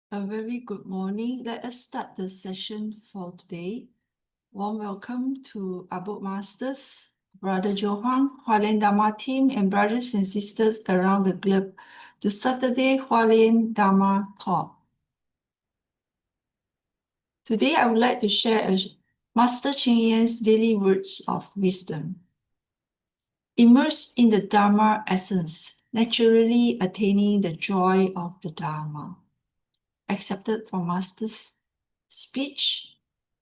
A very good morning. Let us start the session for today. Warm welcome to Abode Masters, Brother Huang, Hualien Dharma team, and brothers and sisters around the globe to Saturday Hualien Dharma talk. Today, I would like to share Master Ching's daily words of wisdom. Immerse in the Dharma essence, naturally attaining the joy of the Dharma. Accepted from Master's speech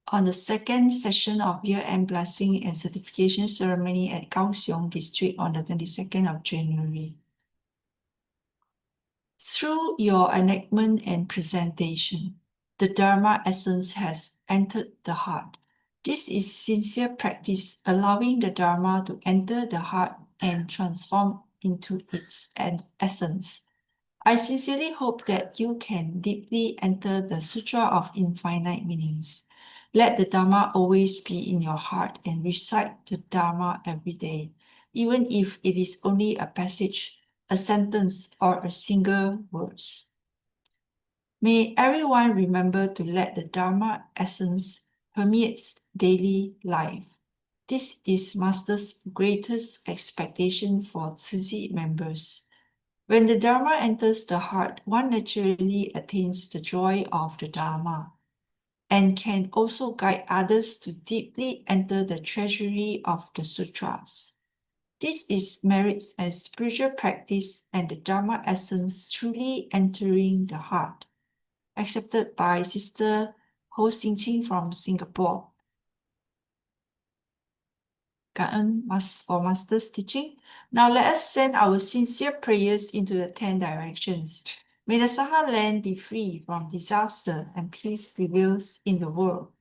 on the second session of year-end blessing and certification ceremony at Kaohsiung District on the 22nd of January. Through your enactment and presentation, the Dharma essence has entered the heart. This is sincere practice, allowing the Dharma to enter the heart and transform into its essence. I sincerely hope that you can deeply enter the Sutra of Infinite Meanings. Let the Dharma always be in your heart and recite the Dharma every day, even if it is only a passage, a sentence, or a single words. May everyone remember to let the Dharma essence permeate daily life. This is Master's greatest expectation for Tzu members. When the Dharma enters the heart, one naturally attains the joy of the Dharma and can also guide others to deeply enter the treasury of the sutras. This is merits as spiritual practice and the Dharma essence truly entering the heart. Accepted by Sister Ho Xing from Singapore.感恩 for Master's teaching. Now let us send our sincere prayers into the 10 directions. May the Saha land be free from disaster and peace prevails in the world.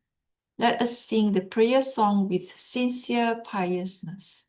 Let us sing the prayer song with sincere piousness.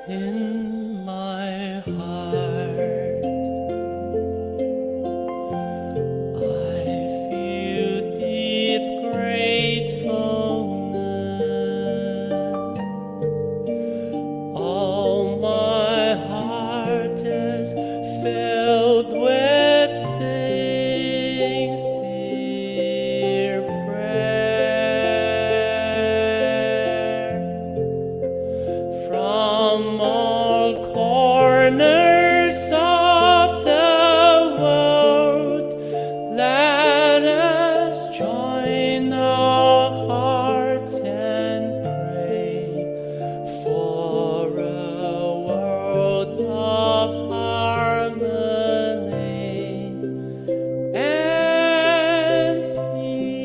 In my heart, I feel deep gratefulness. All my heart is filled with sincere prayer. From all corners of the world, let us join our hearts and pray for a world of harmony and peace.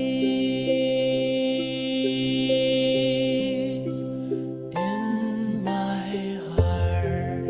In my heart,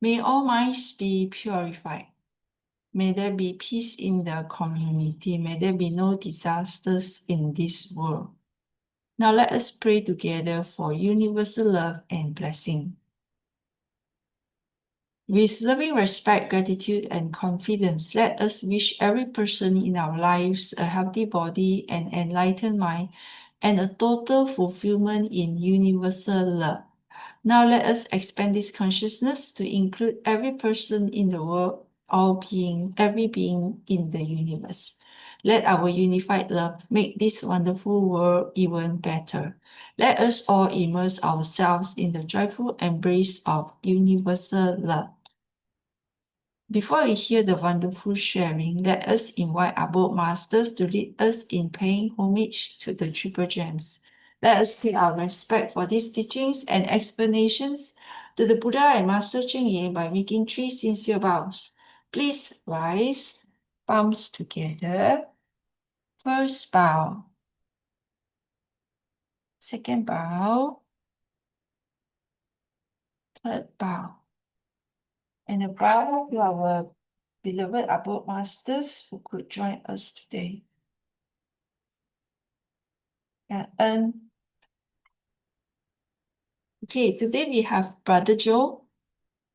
May all minds be purified. May there be peace in the community. May there be no disasters in this world. Now let us pray together for universal love and blessing. With loving respect, gratitude, and confidence, let us wish every person in our lives a healthy body, an enlightened mind, and a total fulfillment in universal love. Now let us expand this consciousness to include every person in the world, every being in the universe. Let our unified love make this wonderful world even better. Let us all immerse ourselves in the joyful embrace of universal love. Before we hear the wonderful sharing, let us invite our both masters to lead us in paying homage to the Triple Gems. Let us pay our respect for these teachings and explanations to the Buddha and Master Ching by making 3 sincere bows. Please rise, palms together. First bow. Second bow. Third bow. And a bow to our beloved Abode Masters who could join us today. And okay, today we have Brother Joe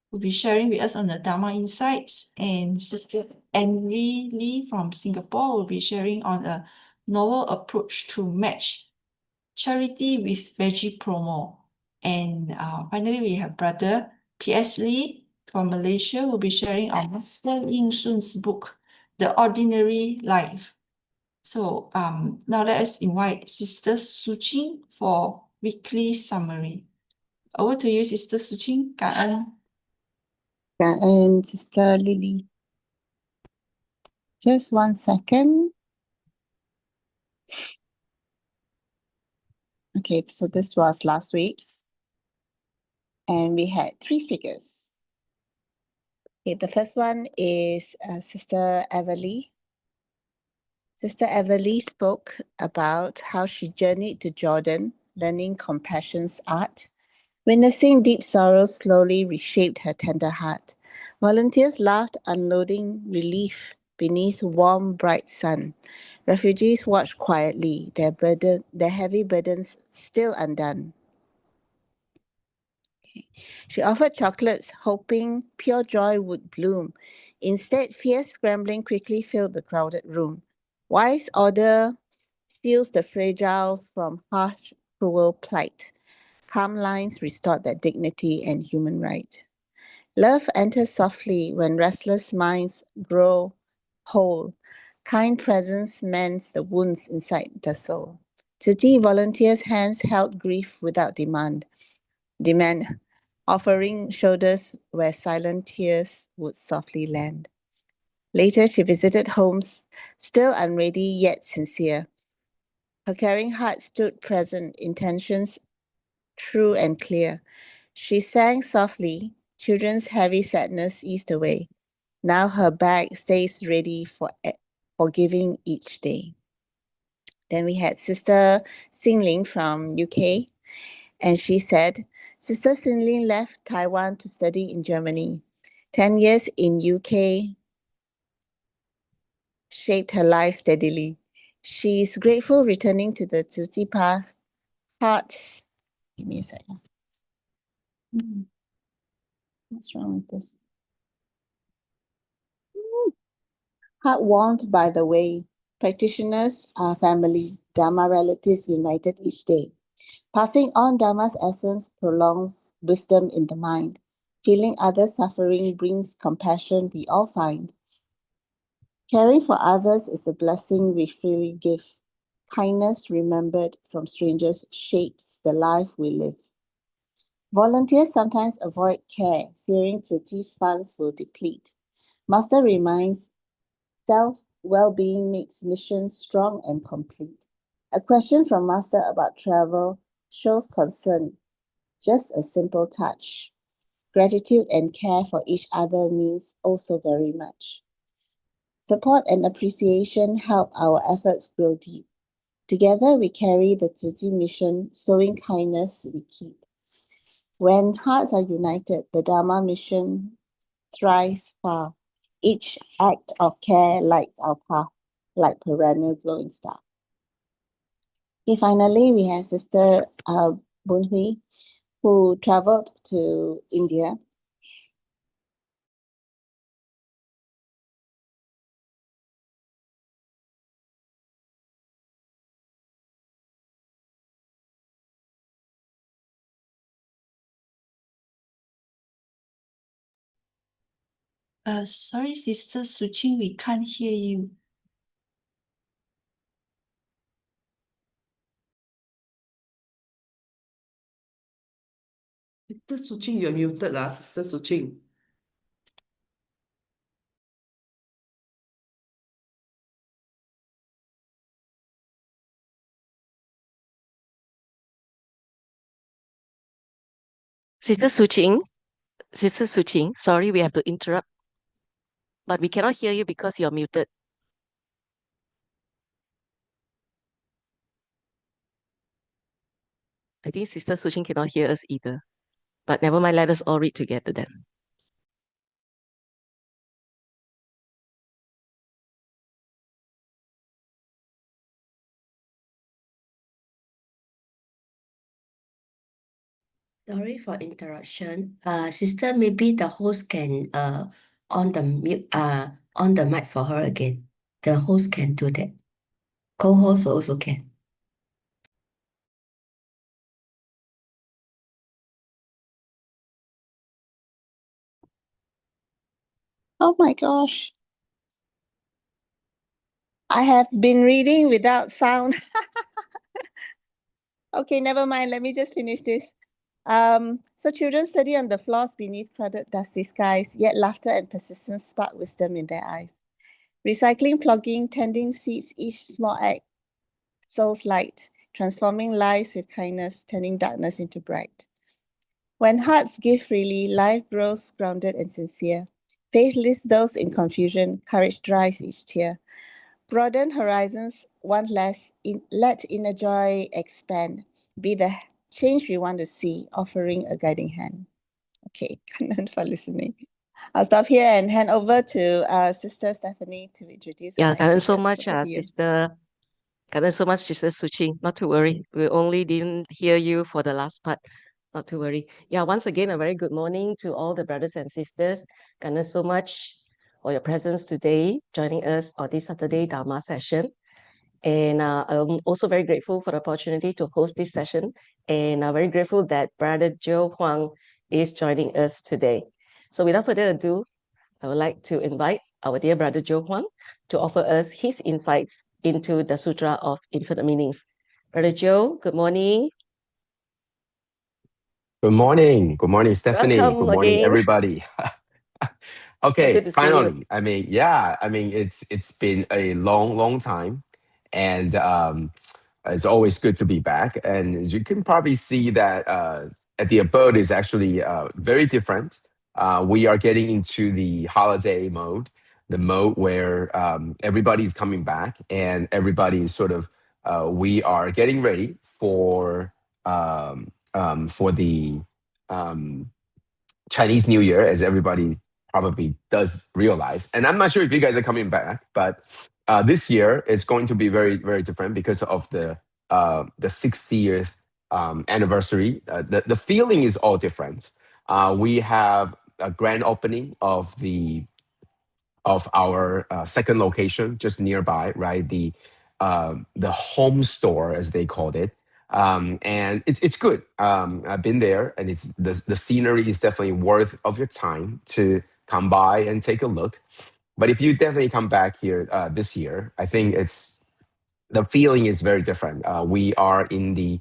who will be sharing with us on the Dharma insights, and Sister Anri Lee from Singapore will be sharing on a novel approach to match charity with Veg Promo. And finally, we have Brother P.S. Lee from Malaysia who will be sharing on Master Yin Shun's book, The Ordinary Life. So now let us invite Sister Ching for weekly summary. Over to you, Sister Ching. And Sister Lily. Just 1 second. Okay, so this was last week's. And we had 3 speakers. Okay, the first one is Sister Everly. Sister Everly spoke about how she journeyed to Jordan, learning compassion's art. Witnessing deep sorrow slowly reshaped her tender heart. Volunteers laughed, unloading relief beneath warm, bright sun. Refugees watched quietly, their heavy burdens still undone. Okay. She offered chocolates, hoping pure joy would bloom. Instead, fierce scrambling quickly filled the crowded room. Wise order shields the fragile from harsh, cruel plight. Calm lines restored their dignity and human right. Love enters softly when restless minds grow whole. Kind presence mends the wounds inside the soul. Tzu Chi volunteers' hands held grief without demand, offering shoulders where silent tears would softly land. Later, she visited homes, still unready yet sincere. Her caring heart stood present, intentions true and clear. She sang softly, children's heavy sadness eased away. Now her bag stays ready for giving each day. Then we had Sister Singling from UK, and she said, Sister Singling left Taiwan to study in Germany. 10 years in UK shaped her life steadily. She is grateful returning to the Tzu Chi path. Hearts, give me a second. What's wrong with this? Heart warmed by the way. Practitioners are family, Dharma relatives united each day. Passing on Dharma's essence prolongs wisdom in the mind. Feeling others' suffering brings compassion we all find. Caring for others is a blessing we freely give. Kindness remembered from strangers shapes the life we live. Volunteers sometimes avoid care, fearing Tzu Chi's funds will deplete. Master reminds self-well-being makes mission strong and complete. A question from Master about travel shows concern, just a simple touch. Gratitude and care for each other means also very much. Support and appreciation help our efforts grow deep. Together we carry the Tzu Chi mission, sowing kindness we keep. When hearts are united, the Dharma mission thrives far. Each act of care lights our path like perennial glowing star. Okay, finally, we have Sister Boon Hui, who traveled to India. Sorry, Sister Suching, we can't hear you. Sister Suching, you're muted, Sister Suching. Sister Suching, sorry, we have to interrupt, but we cannot hear you because you're muted. I think Sister Suching cannot hear us either. But never mind, let us all read together then. Sorry for interruption. Sister, maybe the host can on the mic for her again. The host can do that. Co-host also can. Oh my gosh. I have been reading without sound. Okay, never mind. Let me just finish this. So children study on the floors beneath crowded dusty skies, yet laughter and persistence spark wisdom in their eyes. Recycling, plugging, tending seeds, each small act soul's light, transforming lives with kindness, turning darkness into bright. When hearts give freely, life grows grounded and sincere. Faith lifts those in confusion, courage dries each tear. Broaden horizons, one less, let inner joy expand. Be the change we want to see, offering a guiding hand. Okay, Kannan for listening. I'll stop here and hand over to Sister Stephanie to introduce our Yeah, next Kannan so speakers. much, Over to you. Sister Suching. Not to worry. We only didn't hear you for the last part. Not to worry. Yeah, once again, a very good morning to all the brothers and sisters. Kannan so much for your presence today, joining us on this Saturday Dharma session. And I'm also very grateful for the opportunity to host this session. And I'm very grateful that Brother Joe Huang is joining us today. So without further ado, I would like to invite our dear Brother Joe Huang to offer us his insights into the Sutra of Infinite Meanings. Brother Joe, good morning. Good morning. Good morning, Stephanie. Welcome Good morning, again. everybody. So Okay, good to see you. finally. It's been a long time, and it's always good to be back. And as you can probably see that at the abode is actually very different. We are getting into the holiday mode, the mode where everybody's coming back and everybody is sort of we are getting ready for the um, Chinese New Year, as everybody probably does realize. And I'm not sure if you guys are coming back, but this year it's going to be very different because of the 60th anniversary. The feeling is all different. We have a grand opening of our second location just nearby, right? The home store, as they called it. And it's good. I've been there, and it's the scenery is definitely worth of your time to come by and take a look. But if you definitely come back here this year, I think the feeling is very different. We are in the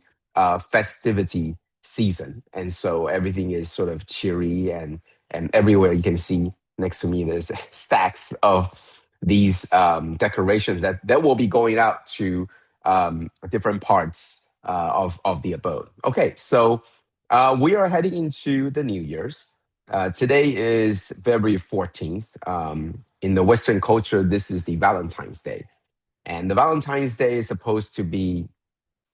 festivity season, and so everything is sort of cheery, and everywhere you can see next to me, there's stacks of these decorations that will be going out to different parts of the abode. Okay, so we are heading into the New Year's. Today is February 14th. In the Western culture, this is the Valentine's Day. And the Valentine's Day is supposed to be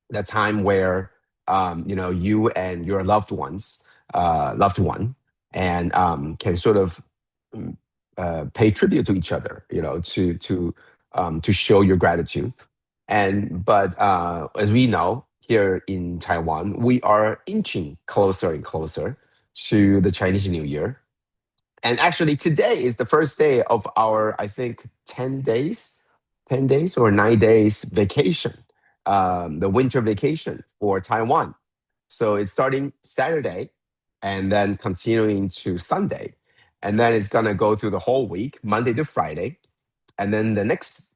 the time where you and your loved ones loved one, and can sort of pay tribute to each other, to show your gratitude. But as we know, here in Taiwan, we are inching closer and closer to the Chinese New Year. And actually, today is the first day of our, I think, 10 days or 9 days vacation, the winter vacation for Taiwan. So it's starting Saturday and then continuing to Sunday. And then it's going to go through the whole week, Monday to Friday, and then the next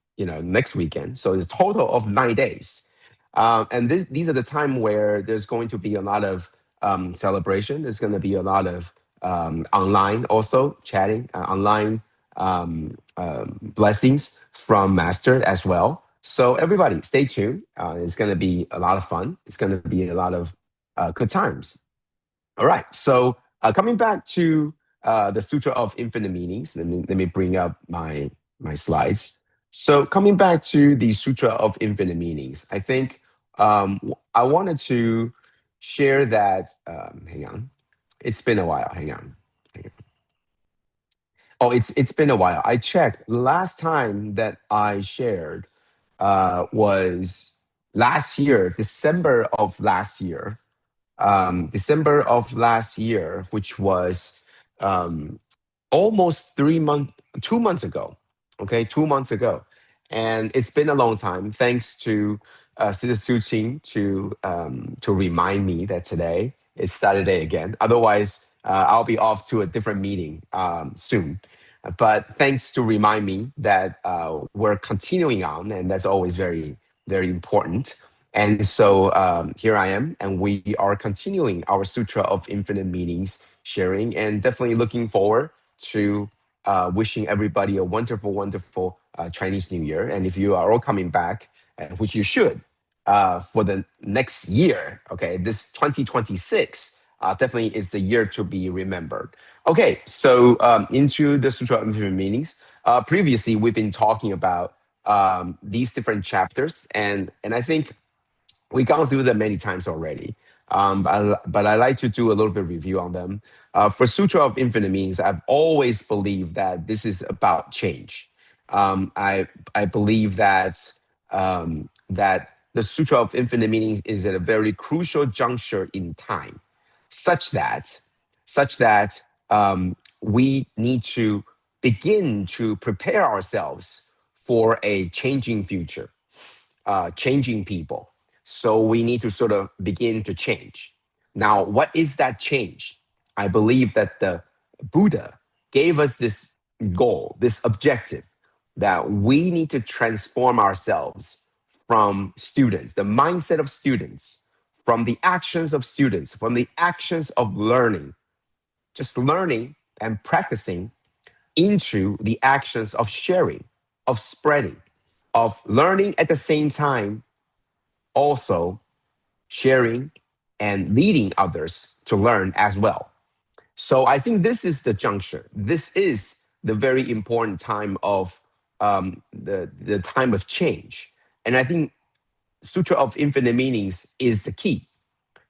weekend. So it's total of 9 days. And these are the time where there's going to be a lot of celebration. There's going to be a lot of online also chatting, online blessings from Master as well. So everybody, stay tuned. It's going to be a lot of fun. It's going to be a lot of good times. All right. So coming back to the Sutra of Infinite Meanings, let me bring up my slides. So coming back to the Sutra of Infinite Meanings, I think I wanted to share that. Hang on. It's been a while. Hang on. Oh, it's been a while. I checked. Last time that I shared was last year, December of last year. Which was almost 2 months ago. Okay, 2 months ago. And it's been a long time. Thanks to Sister Su Ching to remind me that today is Saturday again. Otherwise, I'll be off to a different meeting soon. But thanks to remind me that we're continuing on, and that's always very, very important. And so here I am, and we are continuing our Sutra of Infinite Meanings sharing, and definitely looking forward to wishing everybody a wonderful, wonderful Chinese New Year. And if you are all coming back, which you should, for the next year, okay, this 2026 definitely is the year to be remembered. Okay, so into the Sutra of Infinite Meanings. Previously, we've been talking about these different chapters, and I think we've gone through them many times already, but I like to do a little bit of review on them. For Sutra of Infinite Meanings, I've always believed that this is about change. I believe that that the Sutra of Infinite Meanings is at a very crucial juncture in time, such that we need to begin to prepare ourselves for a changing future, changing people. So we need to sort of begin to change. Now, what is that change? I believe that the Buddha gave us this goal, this objective, that we need to transform ourselves from students, the mindset of students, from the actions of students, from the actions of learning, just learning and practicing, into the actions of sharing, of spreading, of learning at the same time, also sharing and leading others to learn as well. So I think this is the juncture. This is the very important time of the time of change. And I think Sutra of Infinite Meanings is the key.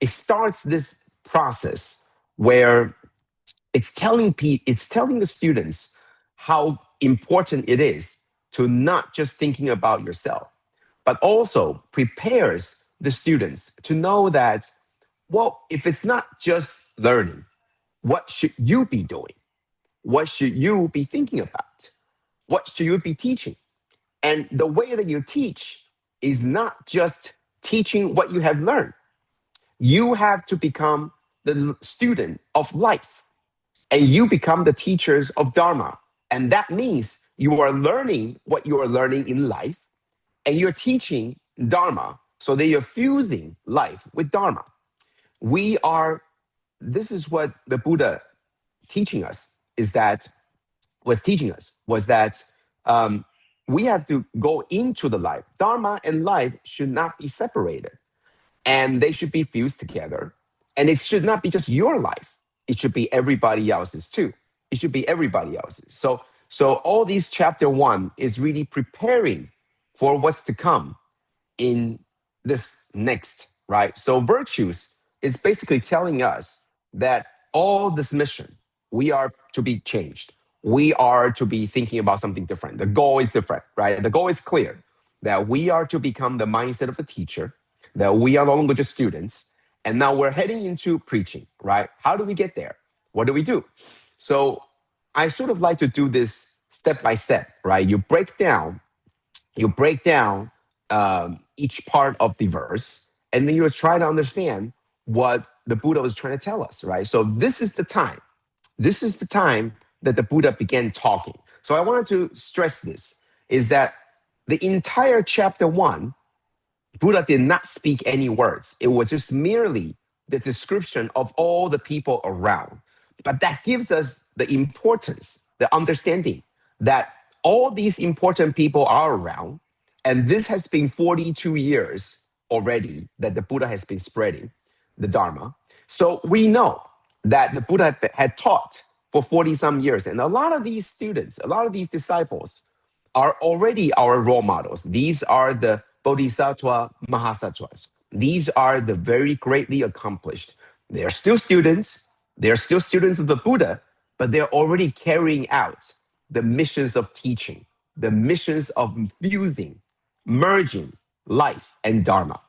It starts this process where it's telling the students how important it is to not just thinking about yourself, but also prepares the students to know that, well, if it's not just learning, what should you be doing? What should you be thinking about? What should you be teaching? And the way that you teach is not just teaching what you have learned. You have to become the student of life, and you become the teachers of Dharma. And that means you are learning what you are learning in life, and you're teaching Dharma, so that you're fusing life with Dharma. This is what the Buddha teaching us, was that we have to go into the life. Dharma and life should not be separated, and they should be fused together. And it should not be just your life. It should be everybody else's too. It should be everybody else's. So all these chapter 1 is really preparing for what's to come in this next, right? So virtues is basically telling us that all this mission, we are to be changed. We are to be thinking about something different. The goal is different, right? The goal is clear that we are to become the mindset of a teacher, that we are no longer just students. And now we're heading into preaching, right? How do we get there? What do we do? So I sort of like to do this step by step, right? You break down each part of the verse, and then you try to understand what the Buddha was trying to tell us, right? So this is the time. This is the time that the Buddha began talking. So I wanted to stress this, is that the entire chapter 1, Buddha did not speak any words. It was just merely the description of all the people around. But that gives us the importance, the understanding that all these important people are around. And this has been 42 years already that the Buddha has been spreading the Dharma. So we know that the Buddha had taught for 40 some years. And a lot of these students, a lot of these disciples are already our role models. These are the Bodhisattva Mahasattvas. These are the very greatly accomplished. They're still students. They're still students of the Buddha, but they're already carrying out the missions of teaching, the missions of fusing, merging life and Dharma.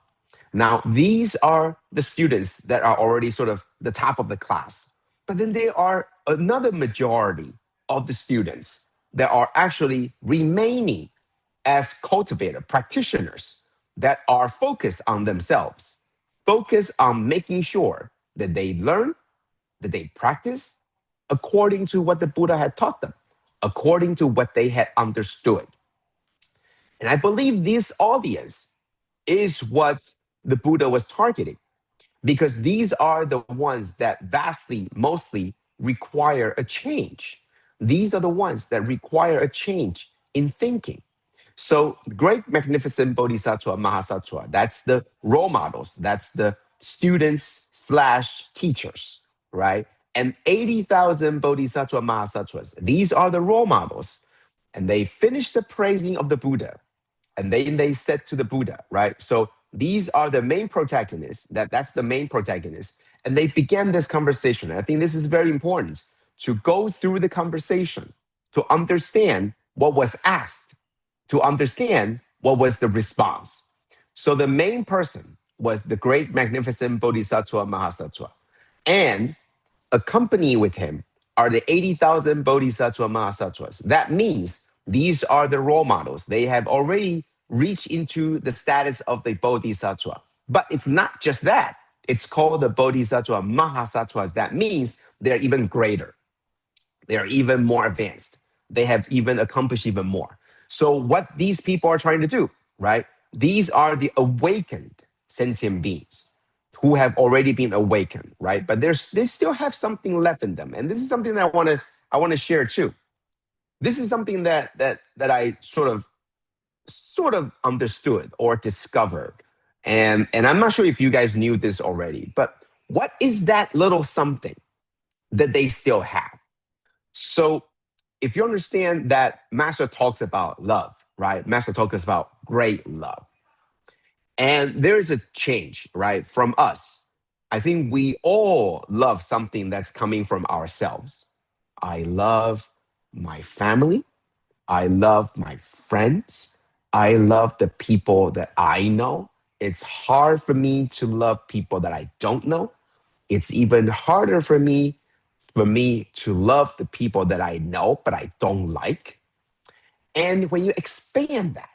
Now, these are the students that are already sort of the top of the class. But then there are another majority of the students that are actually remaining as cultivator practitioners that are focused on themselves, focused on making sure that they learn, that they practice according to what the Buddha had taught them, according to what they had understood. And I believe this audience is what the Buddha was targeting, because these are the ones that vastly, mostly require a change. These are the ones that require a change in thinking. So, great, magnificent Bodhisattva, Mahasattva, that's the role models, that's the students slash teachers, right? And 80,000 Bodhisattva, Mahasattvas, these are the role models. And they finish the praising of the Buddha. And then they said to the Buddha, right? So these are the main protagonists, that's the main protagonist. And they began this conversation. And I think this is very important to go through the conversation, to understand what was asked, to understand what was the response. So the main person was the great, magnificent Bodhisattva Mahasattva. And accompanying with him are the 80,000 Bodhisattva Mahasattvas. That means these are the role models. They have already reached into the status of the Bodhisattva. But it's not just that. It's called the Bodhisattva Mahasattvas. That means they're even greater. They're even more advanced. They have even accomplished even more. So what these people are trying to do, right? These are the awakened sentient beings who have already been awakened, right? But they still have something left in them. And this is something that I want to share too. This is something that I sort of understood or discovered. And I'm not sure if you guys knew this already, but what is that little something that they still have? So if you understand that Master talks about love, right? Master talks about great love. And there's a change, right, from us. I think we all love something that's coming from ourselves. I love my family. I love my friends. I love the people that I know. It's hard for me to love people that I don't know. It's even harder for me to love the people that I know, but I don't like. And when you expand that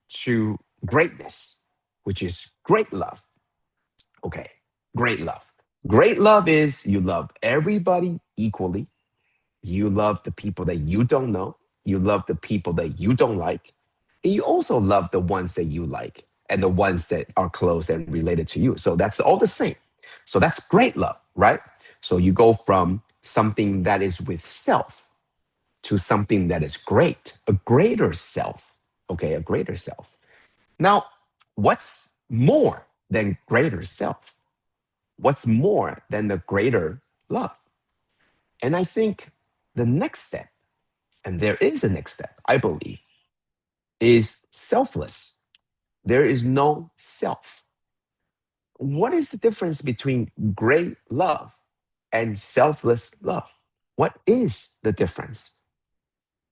to greatness, which is great love. Okay, great love. Great love is you love everybody equally. You love the people that you don't know. You love the people that you don't like. And you also love the ones that you like and the ones that are close and related to you. So that's all the same. So that's great love, right? So you go from something that is with self to something that is great, a greater self. Okay, a greater self. Now, what's more than greater self? What's more than the greater love? And I think the next step, and there is a next step, I believe, is selfless. There is no self. what is the difference between great love and selfless love? What is the difference?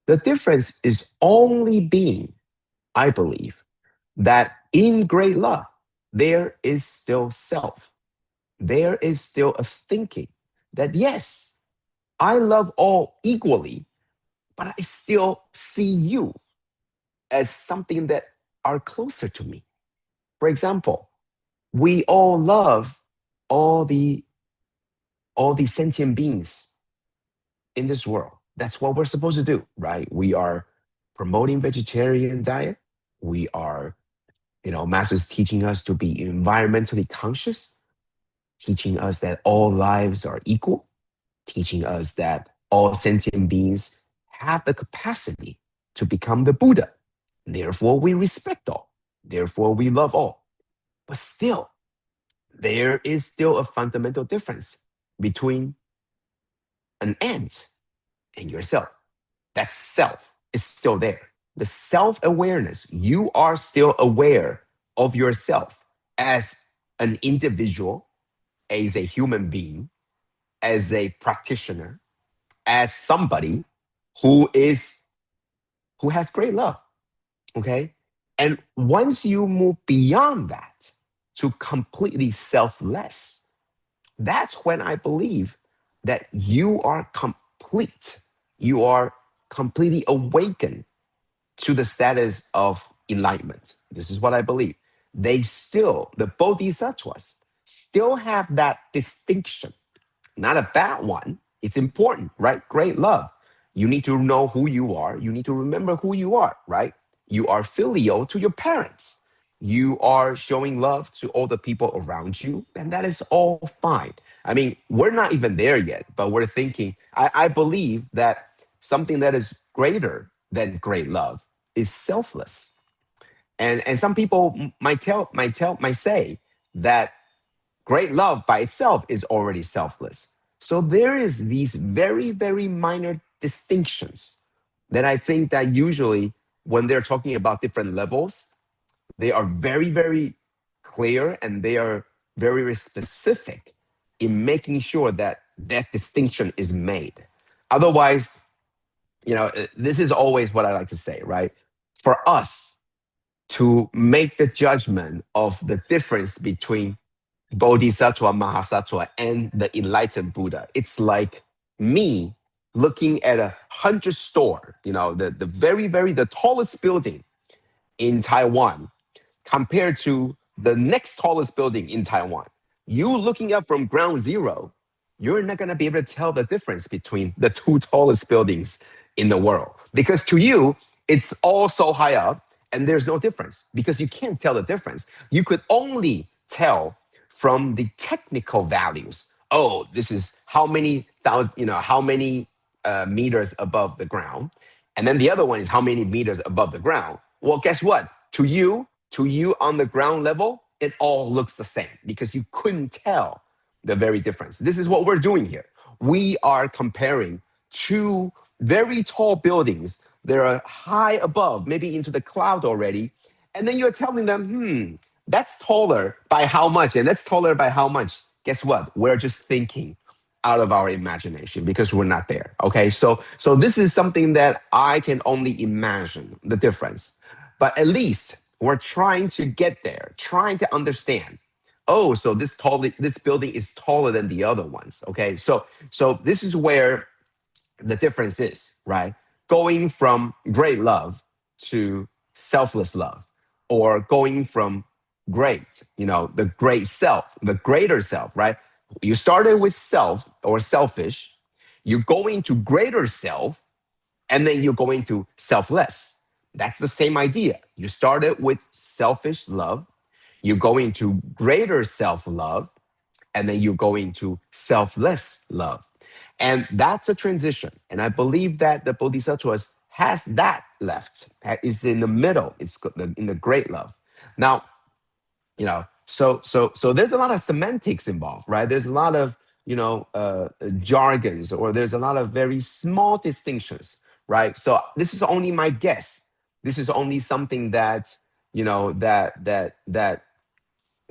The difference is only being, I believe, that in great love, there is still self. There is still a thinking that, yes, I love all equally, but I still see you as something that are closer to me. For example, we all love all the sentient beings in this world. That's what we're supposed to do, right? We are promoting vegetarian diet. We are, masters teaching us to be environmentally conscious, teaching us that all lives are equal, teaching us that all sentient beings have the capacity to become the Buddha. Therefore, we respect all. Therefore, we love all. But still, there is still a fundamental difference between an ant and yourself. That self is still there. The self awareness, you are still aware of yourself as an individual, as a human being, as a practitioner, as somebody who has great love. Okay. And once you move beyond that to completely selfless, that's when I believe that you are complete. You are completely awakened to the status of enlightenment. This is what I believe. The bodhisattvas still have that distinction. Not a bad one. It's important, right? Great love. You need to know who you are. You need to remember who you are, right? You are filial to your parents. You are showing love to all the people around you, and that is all fine. I mean, we're not even there yet, but we're thinking, I believe that something that is greater than great love is selfless. And some people might say that great love by itself is already selfless. So there is these very, very minor distinctions that I think that usually when they're talking about different levels, they are very, very clear and they are very, very specific in making sure that that distinction is made. Otherwise, this is always what I like to say, right? For us to make the judgment of the difference between Bodhisattva, Mahasattva, and the enlightened Buddha. It's like me looking at 100 store, the very, very, the tallest building in Taiwan compared to the next tallest building in Taiwan. You looking up from ground zero, you're not going to be able to tell the difference between the two tallest buildings in the world. Because to you, it's all so high up and there's no difference because you can't tell the difference. You could only tell from the technical values. Oh, this is how many thousand, how many meters above the ground. And then the other one is how many meters above the ground. Well, guess what? To you on the ground level, it all looks the same because you couldn't tell the very difference. This is what we're doing here. We are comparing two very tall buildings that are high above, maybe into the cloud already. And then you're telling them, that's taller by how much? And that's taller by how much? Guess what? We're just thinking out of our imagination because we're not there. Okay. So this is something that I can only imagine the difference. But at least we're trying to get there, trying to understand. Oh, so this building is taller than the other ones. Okay. So this is where the difference is, right? Going from great love to selfless love, or going from great, the great self, the greater self, right? You started with self or selfish, you go into greater self, and then you go into selfless. That's the same idea. You started with selfish love, you go into greater self love, and then you go into selfless love. And that's a transition. And I believe that the Bodhisattvas has that left. It's in the middle. It's in the great love. Now, so there's a lot of semantics involved, right? There's a lot of, jargons, or there's a lot of very small distinctions, right? So this is only my guess. This is only something that, that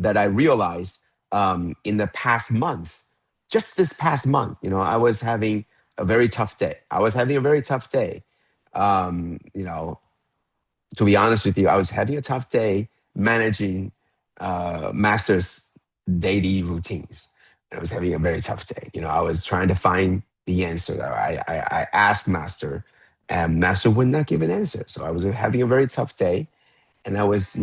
I realize in the past month, just this past month, I was having a very tough day. I was having a very tough day. You know, to be honest with you, I was having a tough day managing master's daily routines. I was having a very tough day. I was trying to find the answer. I asked master, and master would not give an answer. So I was having a very tough day, and I was,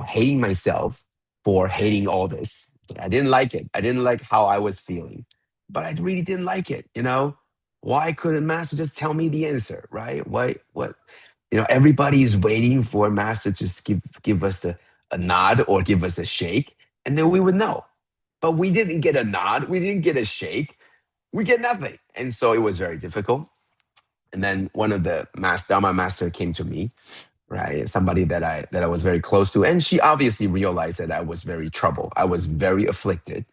hating myself for hating all this. I didn't like it. I didn't like how I was feeling, but I really didn't like it. Why couldn't master just tell me the answer, right? Why? What? Everybody is waiting for master to just give us a nod or give us a shake, and then we would know. But we didn't get a nod. We didn't get a shake. We get nothing, and so it was very difficult. And then one of the Dharma master came to me, right? Somebody that I was very close to, and she obviously realized that I was very troubled. I was very afflicted,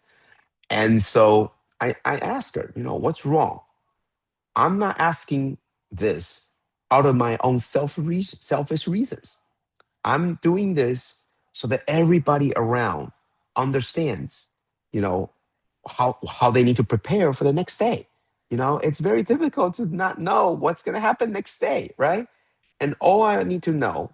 and so I asked her, what's wrong? I'm not asking this out of my own selfish reasons. I'm doing this so that everybody around understands, you know, how they need to prepare for the next day. It's very difficult to not know what's going to happen next day, right? And all I need to know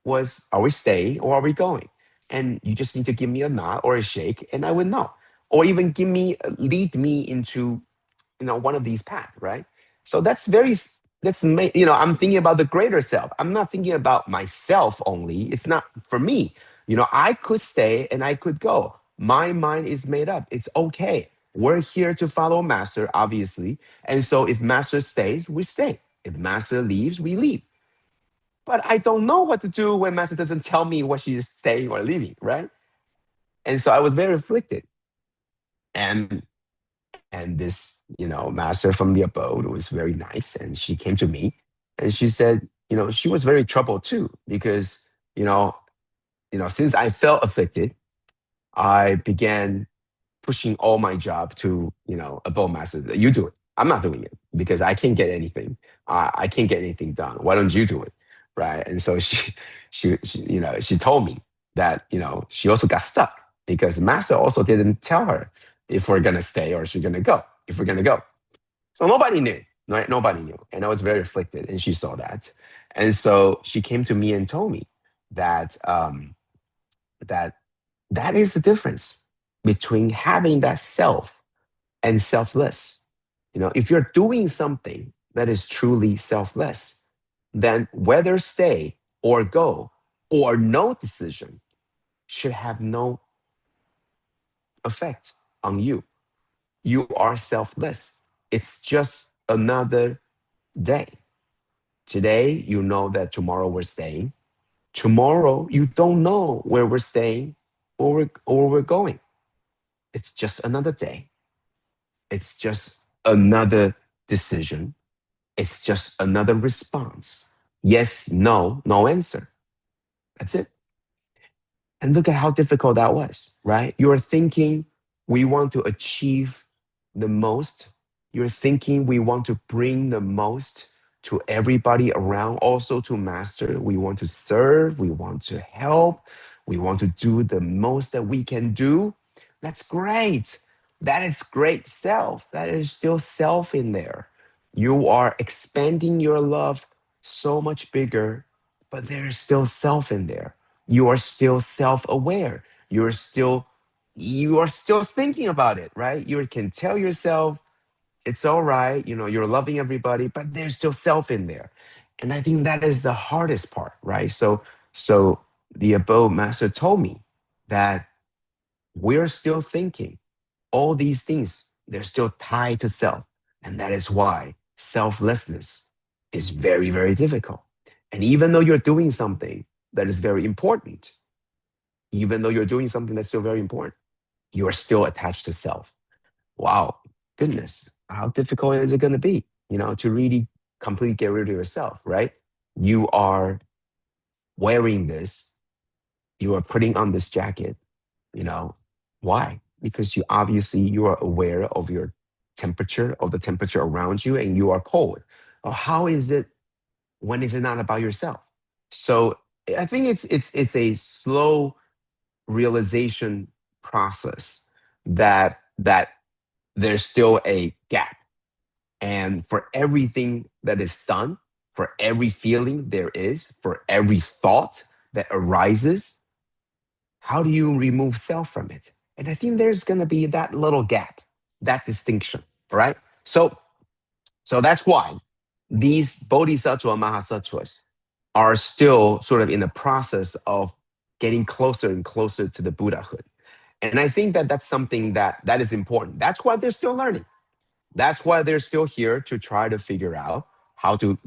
was, are we staying or are we going? And you just need to give me a nod or a shake, and I would know, or even lead me into one of these paths, right? So I'm thinking about the greater self. I'm not thinking about myself only. It's not for me. I could stay and I could go. My mind is made up. It's okay. We're here to follow master, obviously. And so if master stays, we stay. If master leaves, we leave. But I don't know what to do when master doesn't tell me what she is staying or leaving, right? And so I was very afflicted. And this, master from the abode was very nice. And she came to me and she said, she was very troubled too, because, since I felt afflicted, I began pushing all my job to, abode master. You do it. I'm not doing it because I can't get anything. I can't get anything done. Why don't you do it? Right. And so she told me that, she also got stuck because the master also didn't tell her if we're going to stay or she's going to go, if we're going to go. So nobody knew, right? Nobody knew. And I was very afflicted, and she saw that. And so she came to me and told me that, that that is the difference between having that self and selfless. If you're doing something that is truly selfless, then whether stay or go or no decision should have no effect on you. You are selfless. It's just another day. Today, you know that tomorrow we're staying. Tomorrow, you don't know where we're staying or we're going. It's just another day. It's just another decision. It's just another response. Yes, no, no answer. That's it. And look at how difficult that was, right? You're thinking we want to achieve the most. You're thinking we want to bring the most to everybody around, also to master. We want to serve. We want to help. We want to do the most that we can do. That's great. That is great self. That is still self in there. You are expanding your love so much bigger, but there is still self in there. You are still self-aware. You are still thinking about it, right? You can tell yourself it's all right, you're loving everybody, but there's still self in there. And I think that is the hardest part, right? So the abode master told me that we're still thinking all these things, they're still tied to self. And that is why selflessness is very, very difficult. And even though you're doing something that is very important, even though you're doing something that's still very important, you are still attached to self. Wow, goodness, how difficult is it going to be, to really completely get rid of yourself, right? You are wearing this, you are putting on this jacket, why? Because you are aware of your temperature, of the temperature around you, and you are cold. Well, how is it when it's not about yourself? So I think it's a slow realization process that there's still a gap. And for everything that is done, for every feeling there is, for every thought that arises, how do you remove self from it? And I think there's going to be that little gap, that distinction, right? So that's why these bodhisattva mahasattvas are still sort of in the process of getting closer and closer to the Buddhahood. And I think that that's something that is important. That's why they're still learning. That's why they're still here to try to figure out how to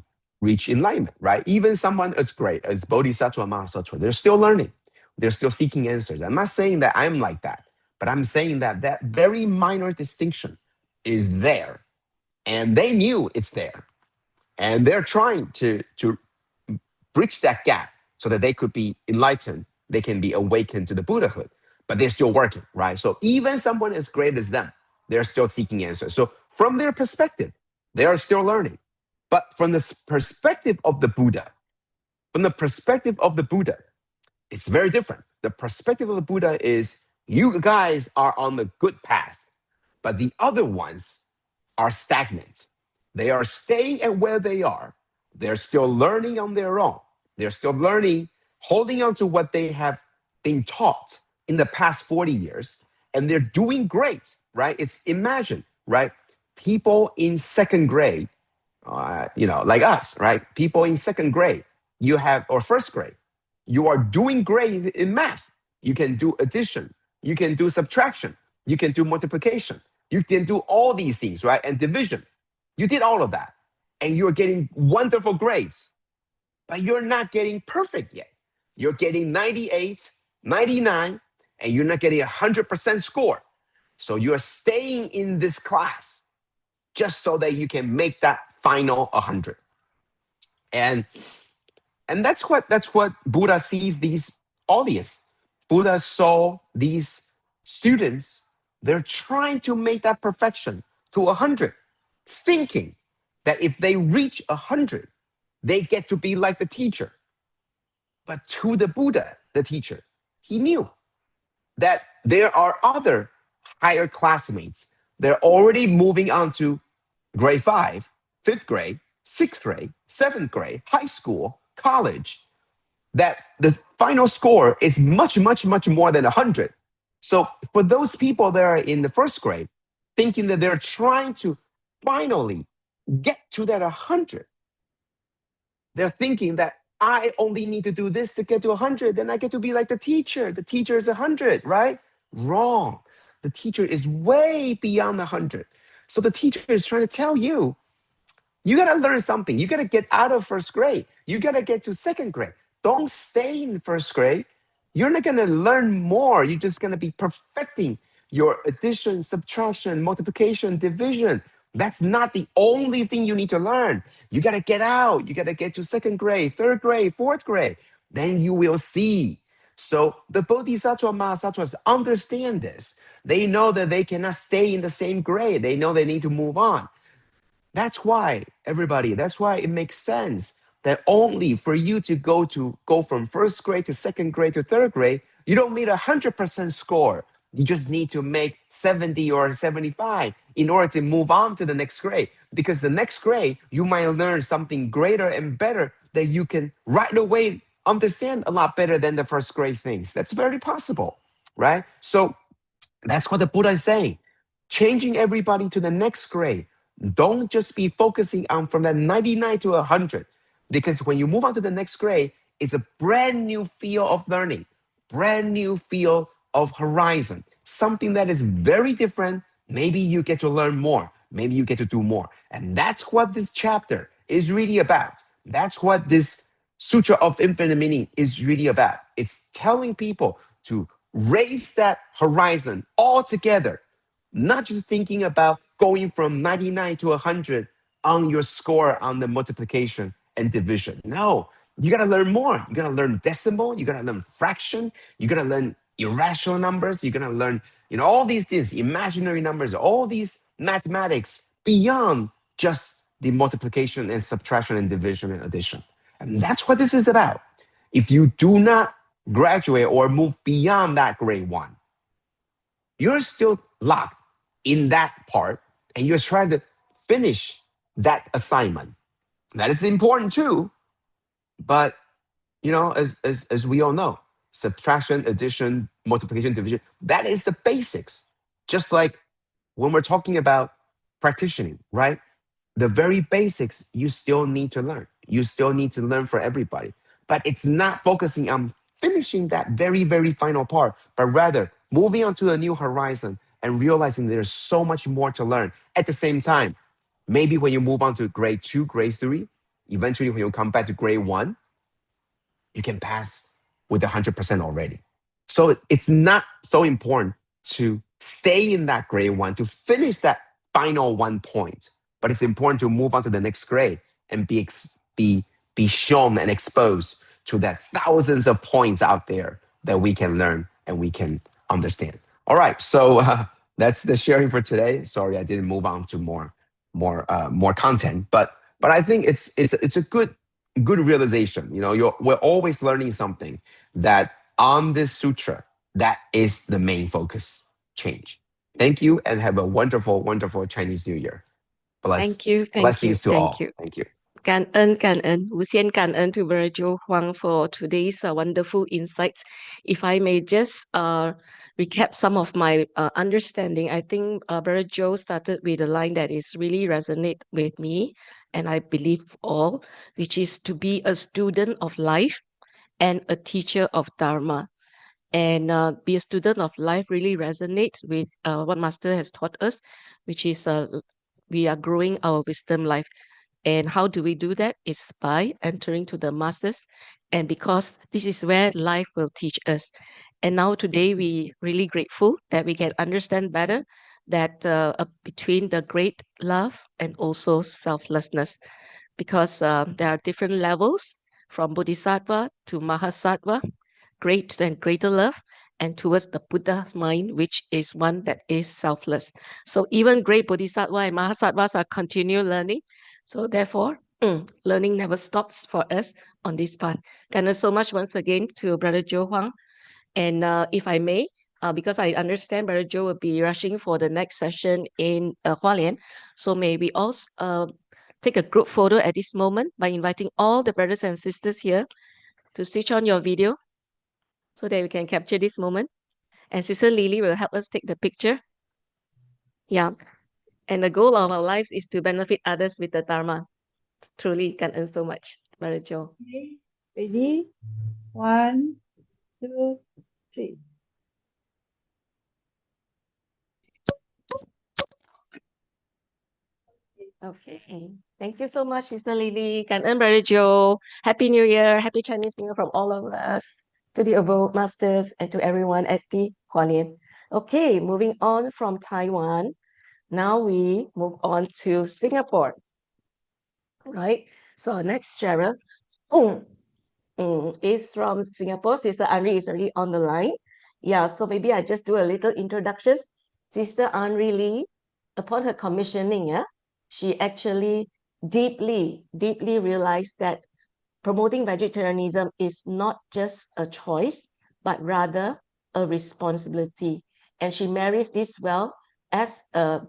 reach enlightenment, right? Even someone as great as Bodhisattva Mahasattva, they're still learning. They're still seeking answers. I'm not saying that I'm like that, but I'm saying that that very minor distinction is there. And they knew it's there. And they're trying to bridge that gap so that they could be enlightened. They can be awakened to the Buddhahood, but they're still working, right? So even someone as great as them, they're still seeking answers. So from their perspective, they are still learning. But from the perspective of the Buddha, it's very different. The perspective of the Buddha is, you guys are on the good path, but the other ones are stagnant. They are staying at where they are. They're still learning on their own. They're still learning, holding on to what they have been taught in the past 40 years, and they're doing great, right? Imagine, right? People in second grade, like us, right? People in second grade, or first grade, you are doing great in math. You can do addition. You can do subtraction. You can do multiplication. You can do all these things, right? And division. You did all of that. And you're getting wonderful grades. But you're not getting perfect yet. You're getting 98, 99, and you're not getting 100% score. So you're staying in this class just so that you can make that final 100. And that's what Buddha sees these audience. Buddha saw these students, they're trying to make that perfection to 100, thinking that if they reach 100, they get to be like the teacher. But to the Buddha, the teacher, he knew that there are other higher classmates. They're already moving on to grade 5, 5th grade, 6th grade, 7th grade, high school, college, that the final score is much, much, much more than 100. So for those people that are in the first grade, thinking that they're trying to finally get to that 100, they're thinking that I only need to do this to get to 100, then I get to be like the teacher. The teacher is 100, right? Wrong. The teacher is way beyond 100. So the teacher is trying to tell you, you got to learn something. You got to get out of first grade. You got to get to second grade. Don't stay in first grade. You're not going to learn more. You're just going to be perfecting your addition, subtraction, multiplication, division. That's not the only thing you need to learn. You got to get out. You got to get to second grade, third grade, fourth grade. Then you will see. So the Bodhisattva Mahasattvas understand this. They know that they cannot stay in the same grade. They know they need to move on. That's why, everybody, that's why it makes sense that only for you to go from first grade to second grade to third grade, you don't need 100% score. You just need to make 70 or 75 in order to move on to the next grade. Because the next grade, you might learn something greater and better that you can right away understand a lot better than the first grade things. That's very possible, right? So that's what the Buddha is saying. Changing everybody to the next grade. Don't just be focusing on from that 99 to 100. Because when you move on to the next grade, it's a brand new field of learning, brand new field of horizon, something that is very different. Maybe you get to learn more. Maybe you get to do more. And that's what this chapter is really about. That's what this Sutra of Infinite Meaning is really about. It's telling people to raise that horizon altogether, not just thinking about going from 99 to 100 on your score on the multiplication and division. No, you got to learn more. You got to learn decimal. You got to learn fraction. You got to learn irrational numbers. You're going to learn, all these things, imaginary numbers, all these mathematics beyond just the multiplication and subtraction and division and addition. And that's what this is about. If you do not graduate or move beyond that grade 1, you're still locked in that part and you're trying to finish that assignment. That is important too, but as we all know, subtraction, addition, multiplication, division, that is the basics. Just like when we're talking about practicing, right? The very basics you still need to learn. You still need to learn for everybody. But it's not focusing on finishing that very, very final part, but rather moving on to a new horizon and realizing there's so much more to learn. At the same time, maybe when you move on to grade 2, grade 3, eventually when you come back to grade 1, you can pass with 100% already. So it's not so important to stay in that grade 1, to finish that final 1 point, but it's important to move on to the next grade and be shown and exposed to that thousands of points out there that we can learn and we can understand. All right, so that's the sharing for today. Sorry, I didn't move on to more content, but I think it's a good realization. We're always learning something that on this sutra, that is the main focus. Change. Thank you and have a wonderful, wonderful Chinese New Year. Thank you, Blessings to thank all. you. Thank you. 感恩，无限感恩 to Brother Joe Huang for today's wonderful insights. If I may just recap some of my understanding, I think Brother Joe started with a line that is really resonate with me, and I believe all, which is to be a student of life and a teacher of Dharma. And be a student of life really resonates with what Master has taught us, which is we are growing our wisdom life. And how do we do that? It's by entering to the Masters. And because this is where life will teach us. And now today, we really grateful that we can understand better that between the great love and also selflessness, because there are different levels from Bodhisattva to Mahasattva, great and greater love, and towards the Buddha's mind, which is one that is selfless. So even great Bodhisattva and Mahasattvas are continue learning. So therefore, learning never stops for us on this path. Thank you so much once again to Brother Joe Huang. And if I may, because I understand Brother Joe will be rushing for the next session in Hualien, so may we also take a group photo at this moment by inviting all the brothers and sisters here to switch on your video so that we can capture this moment. And Sister Lily will help us take the picture. Yeah. And the goal of our lives is to benefit others with the Dharma. Truly, can earn so much, Brother Joe. Okay. Ready? 1, 2, 3. Okay. Thank you so much, Sister Lily. Can earn Brother Joe. Happy New Year. Happy Chinese New Year from all of us, to the abode masters and to everyone at the Hualien. Okay, moving on from Taiwan. Now we move on to Singapore. Right? So our next sharer is from Singapore. Sister Anri is already on the line. Yeah, so maybe I just do a little introduction. Sister Anri Lee, upon her commissioning, she actually deeply realized that promoting vegetarianism is not just a choice, but rather a responsibility. And she marries this well as a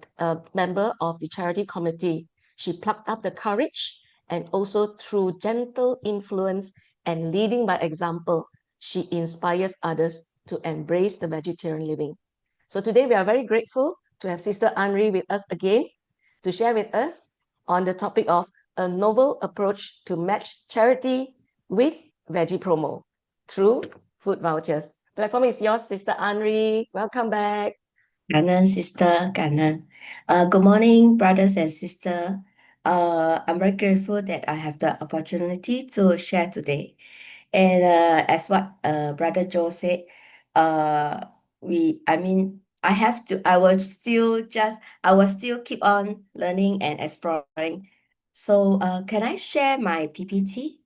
member of the charity committee. She plucked up the courage, and also through gentle influence and leading by example, she inspires others to embrace the vegetarian living. So today we are very grateful to have Sister Anri with us again to share with us on the topic of a novel approach to match charity with Veg Promo through food vouchers. Platform is yours, Sister Anri. Welcome back. 感恩 sister, 感恩. Good morning, brothers and sisters. I'm very grateful that I have the opportunity to share today. And as what Brother Joe said, I will still keep on learning and exploring. So can I share my PPT?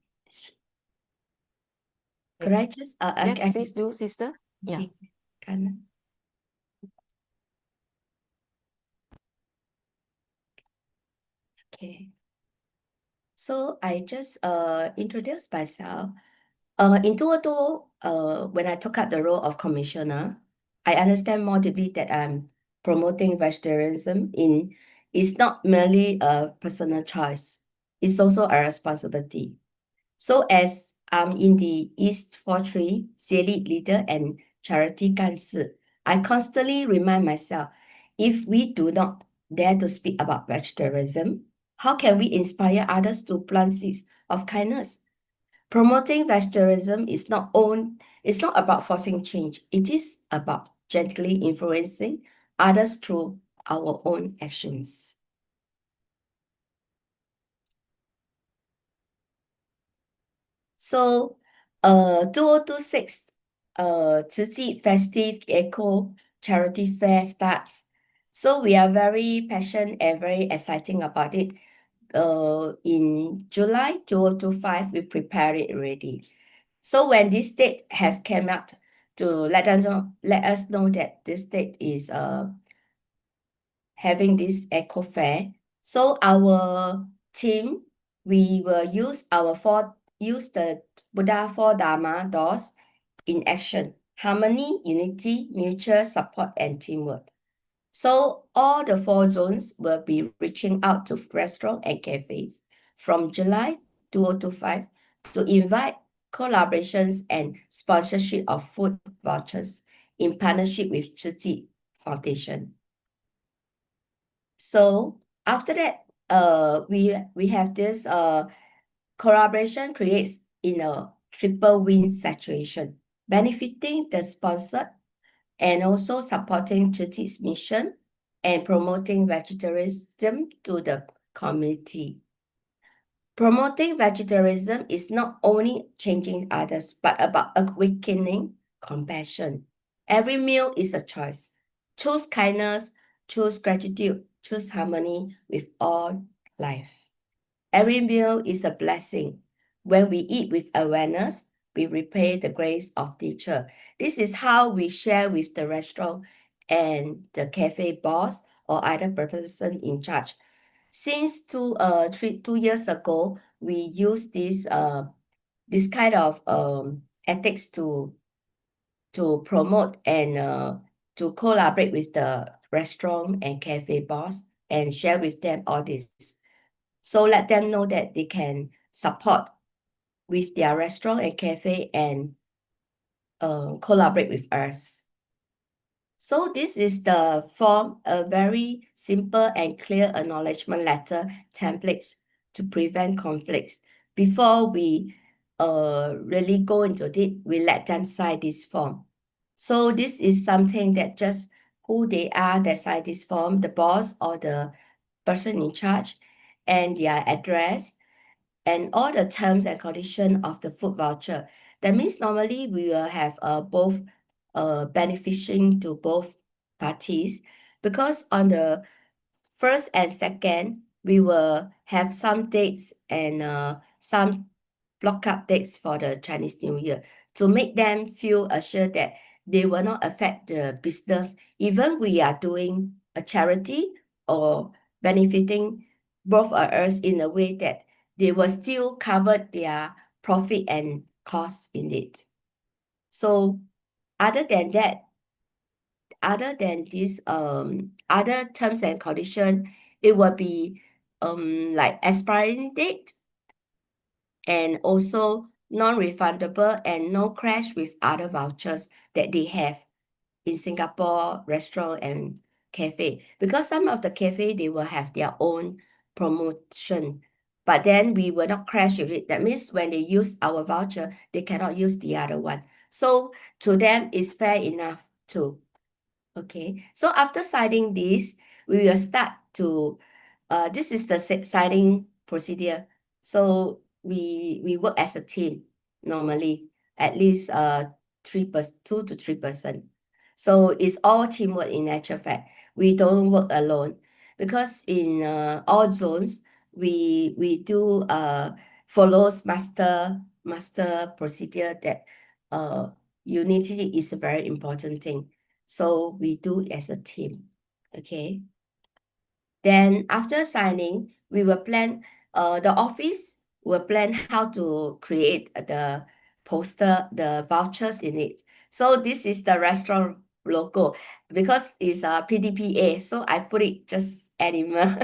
Could I just Yes, please do, sister. Yeah. Okay, 感恩. Okay. So I just introduce myself. In 2022, when I took up the role of commissioner, I understand more deeply that I'm promoting vegetarianism is not merely a personal choice, it's also a responsibility. So as I'm in the East 43 Sealit leader and charity 干事, I constantly remind myself, if we do not dare to speak about vegetarianism, how can we inspire others to plant seeds of kindness? Promoting vegetarianism is it's not about forcing change. It is about gently influencing others through our own actions. So, 2026, Tzu Festive Eco Charity Fair starts. So we are very passionate and very exciting about it. In July 2025, we prepare it already. So when this date has came out to let us know that this date is having this eco fair. So our team, we will use the Buddha 4 Dharma doors in action: harmony, unity, mutual support, and teamwork. So all the 4 zones will be reaching out to restaurants and cafes from July 2025 to invite collaborations and sponsorship of food vouchers in partnership with Chiji Foundation. So after that, we have this collaboration creates in a triple win situation, benefiting the sponsor and also supporting Chichi's mission and promoting vegetarianism to the community. Promoting vegetarianism is not only changing others, but about awakening compassion. Every meal is a choice. Choose kindness, choose gratitude, choose harmony with all life. Every meal is a blessing. When we eat with awareness, we repay the grace of nature. This is how we share with the restaurant and the cafe boss or other person in charge. Since 2 years ago, we use this kind of ethics to promote and to collaborate with the restaurant and cafe boss and share with them all this. So let them know that they can support with their restaurant and cafe and collaborate with us. So this is the form, a very simple and clear acknowledgement letter templates to prevent conflicts. Before we really go into it, we let them sign this form. So this is something that just who they are that sign this form, the boss or the person in charge, and their address, and all the terms and conditions of the food voucher. That means normally we will have both benefiting to both parties, because on the first and second, we will have some dates and some block up dates for the Chinese New Year to make them feel assured that they will not affect the business, even we are doing a charity or benefiting both of us in a way that they will still cover their profit and cost in it. So other than that, other than this other terms and condition, it will be like expiring date and also non-refundable and no clash with other vouchers that they have in Singapore restaurant and cafe. Because some of the cafe, they will have their own promotion, but then we will not clash with it. That means when they use our voucher, they cannot use the other one. So to them, it's fair enough too. Okay, so after signing this, we will start to, this is the signing procedure. So we work as a team normally, at least 2 to 3%. So it's all teamwork in actual fact. We don't work alone because in all zones, we do follows master procedure that unity is a very important thing. So we do as a team, okay? Then after signing, we will plan, the office will plan how to create the poster, the vouchers in it. So this is the restaurant logo because it's a PDPA, so I put it just animal.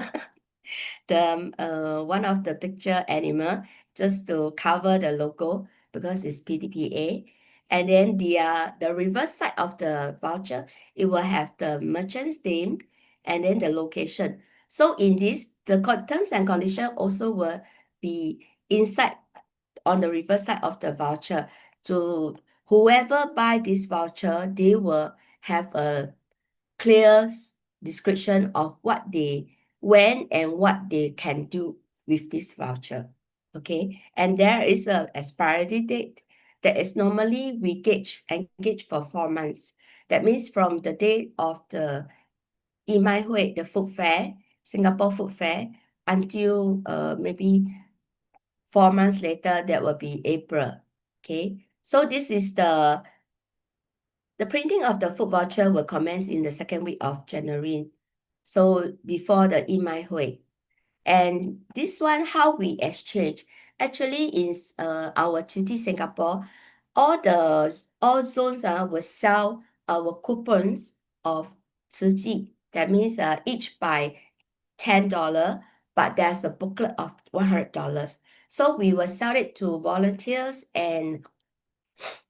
One of the picture animal just to cover the logo because it's PDPA. And then the reverse side of the voucher, it will have the merchant's name and then the location. So in this, the terms and condition also will be inside on the reverse side of the voucher. To whoever buy this voucher, they will have a clear description of when and what they can do with this voucher. Okay, and there is a expiry date that is normally we engage for 4 months. That means from the date of the Yimai Hui, the food fair, Singapore Food Fair, until maybe 4 months later, that will be April. Okay, so this is the printing of the food voucher will commence in the second week of January. So before the Yimai Hui. And this one, how we exchange, actually is our City Singapore, all zones will sell our coupons of 慈济. That means each by $10, but there's a booklet of $100. So we will sell it to volunteers and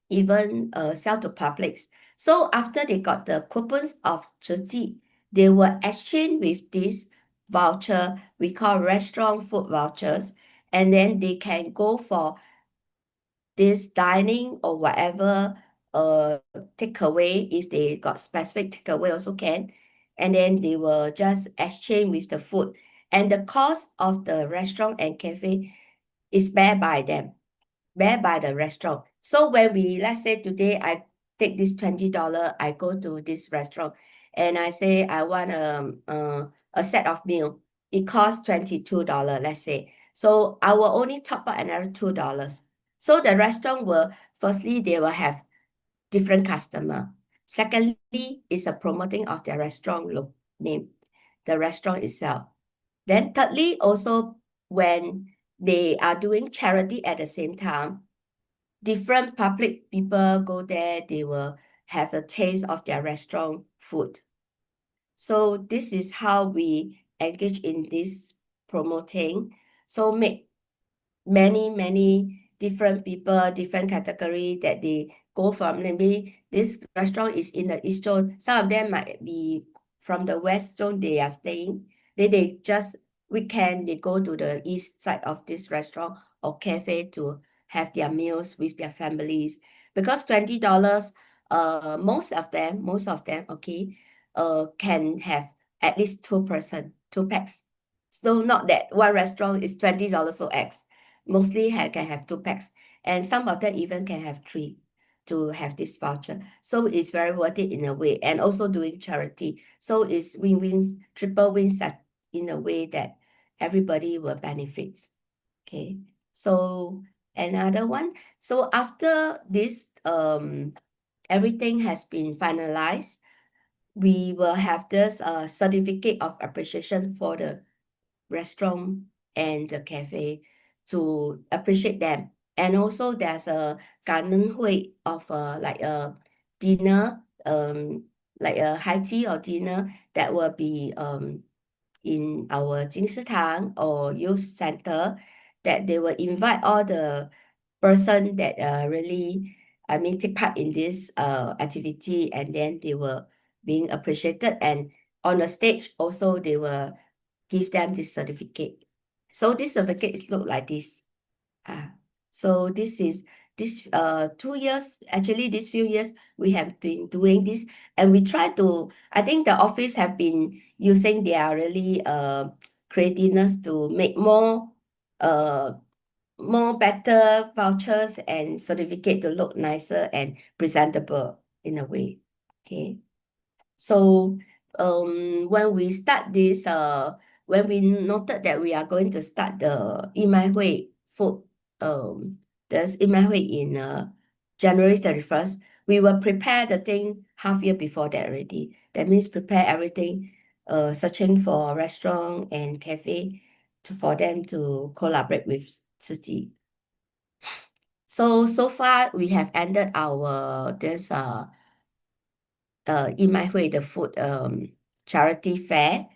even sell to publics. So after they got the coupons of 慈济, they will exchange with this voucher we call restaurant food vouchers, and then they can go for this dining or whatever takeaway. If they got specific takeaway also can, and then they will just exchange with the food, and the cost of the restaurant and cafe is bear by them, bear by the restaurant. So when let's say today I take this $20, I go to this restaurant and I say I want a set of meal. It costs $22, let's say. So I will only top up another $2. So the restaurant will, firstly, they will have different customer. Secondly, it's a promoting of their restaurant name, the restaurant itself. Then thirdly, also when they are doing charity at the same time, different public people go there, they will have a taste of their restaurant food. So this is how we engage in this promoting. So make many different people, different category that they go from. Maybe this restaurant is in the East Zone. Some of them might be from the West Zone they are staying. They just weekend, they go to the east side of this restaurant or cafe to have their meals with their families. Because $20, most of them, okay, can have at least 2 packs. So not that one restaurant is $20 or X. Mostly can have 2 packs, and some of them even can have 3 to have this voucher. So it's very worth it in a way, and also doing charity. So it's win-win, triple win set in a way that everybody will benefit. Okay, so another one. So after this, everything has been finalized, we will have this certificate of appreciation for the restaurant and the cafe to appreciate them. And also there's a 感恩会 of like a dinner, like a high tea or dinner that will be in our 金食堂 or youth center, that they will invite all the person that really, take part in this activity, and then they were being appreciated, and on the stage also they will give them this certificate. So this certificate is look like this. So this is 2 years, actually these few years we have been doing this, and we try to, I think the office have been using their really creativeness to make more better vouchers and certificate to look nicer and presentable in a way. Okay. So when we start this, when we noted that we are going to start the Yimai Hui food, there's Yimai Hui in January 31st, we will prepare the thing half year before that already. That means prepare everything, searching for restaurant and cafe for them to collaborate with 慈济. So far we have ended our Yimai the food charity fair.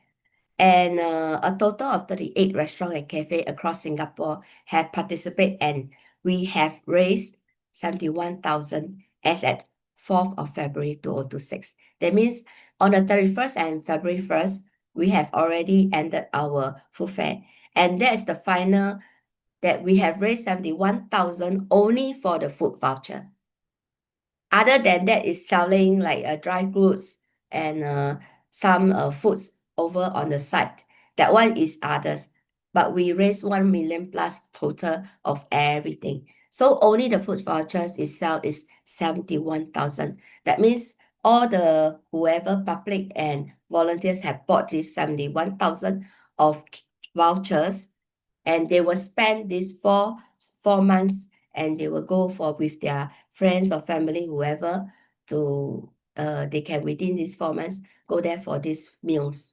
And a total of 38 restaurants and cafe across Singapore have participated, and we have raised 71,000 as at 4th of February 2026. That means on the 31st and February 1st, we have already ended our food fair. And that's the final that we have raised 71,000 only for the food voucher. Other than that is selling like dry goods and some foods over on the site. That one is others. But we raised 1 million plus total of everything. So only the food vouchers itself is 71,000. That means all the whoever public and volunteers have bought this 71,000 of vouchers, and they will spend these four months, and they will go for with their friends or family, whoever, to they can within these 4 months go there for these meals.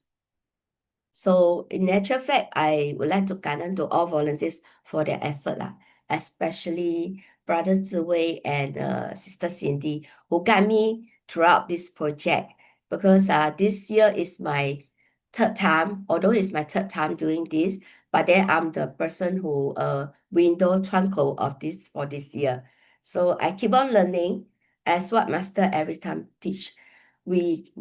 So in actual fact, I would like to commend to all volunteers for their effort, especially Brother Ziwei and Sister Cindy, who guide me throughout this project, because this year is my third time, although it's my third time doing this, but then I'm the person who window truncle of this for this year. So I keep on learning as what Master every time teach. We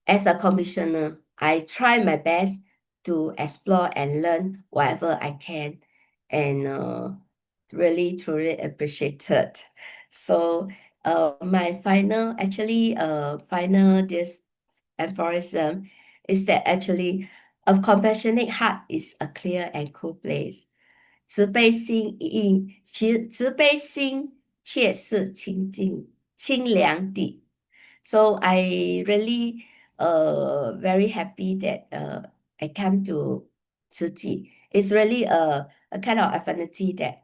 as a commissioner, I try my best to explore and learn whatever I can, and really truly appreciate it. So my final this aphorism is that actually a compassionate heart is a clear and cool place. 慈悲心却是清凉地. So I really very happy that I come to Tzu Chi. It's really a kind of affinity that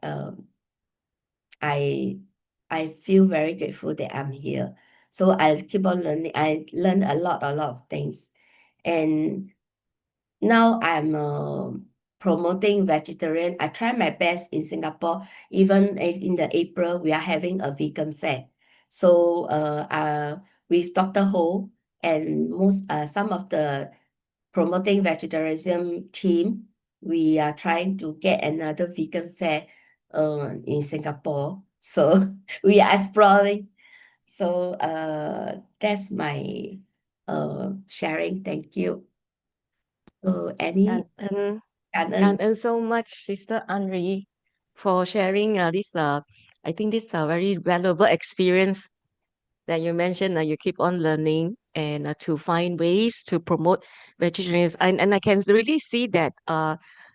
I feel very grateful that I'm here. So I keep on learning. I learn a lot of things. And now I'm promoting vegetarian. I try my best in Singapore. Even in the April, we are having a vegan fair. So with Dr. Ho and some of the promoting vegetarianism team, we are trying to get another vegan fair in Singapore. So we are exploring. So that's my sharing. Thank you. So any And so much, Sister Anri, for sharing this. I think this is a very valuable experience that you mentioned. You keep on learning and to find ways to promote vegetarianism. And I can really see that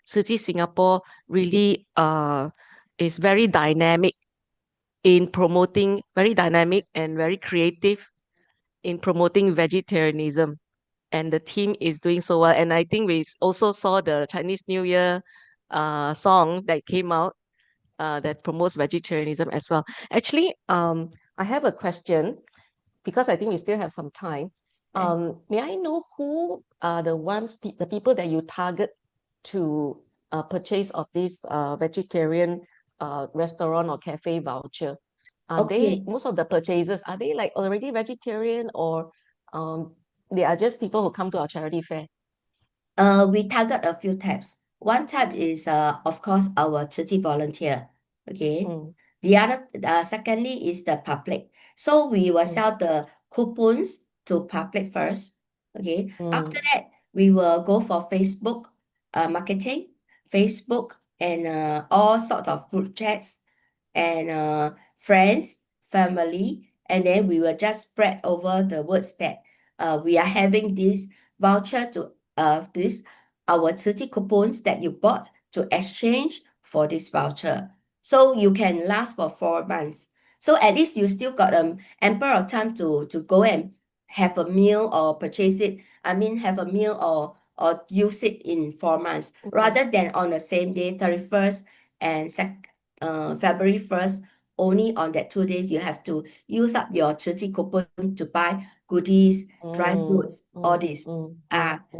Tzu Chi Singapore really is very dynamic and very creative in promoting vegetarianism. And the team is doing so well. And I think we also saw the Chinese New Year song that came out that promotes vegetarianism as well. Actually, I have a question because I think we still have some time. May I know who are the people that you target to purchase of this vegetarian restaurant or cafe voucher? Most of the purchasers, are they like already vegetarian, or they are just people who come to our charity fair? We target a few types. One type is, of course, our Tzu Chi volunteer. Okay. The other, secondly, is the public. So we will sell the coupons to public first. Okay. After that, we will go for Facebook marketing, Facebook, and all sorts of group chats, and friends, family, and then we will just spread over the words that we are having this voucher to our Tzu Chi coupons that you bought to exchange for this voucher. So you can last for 4 months. So at least you still got ample of time to go and have a meal or purchase it. I mean, have a meal or use it in 4 months, rather than on the same day, 31st and February 1st, only on that 2 days, you have to use up your Tzu Chi coupon to buy goodies, dry foods, all this.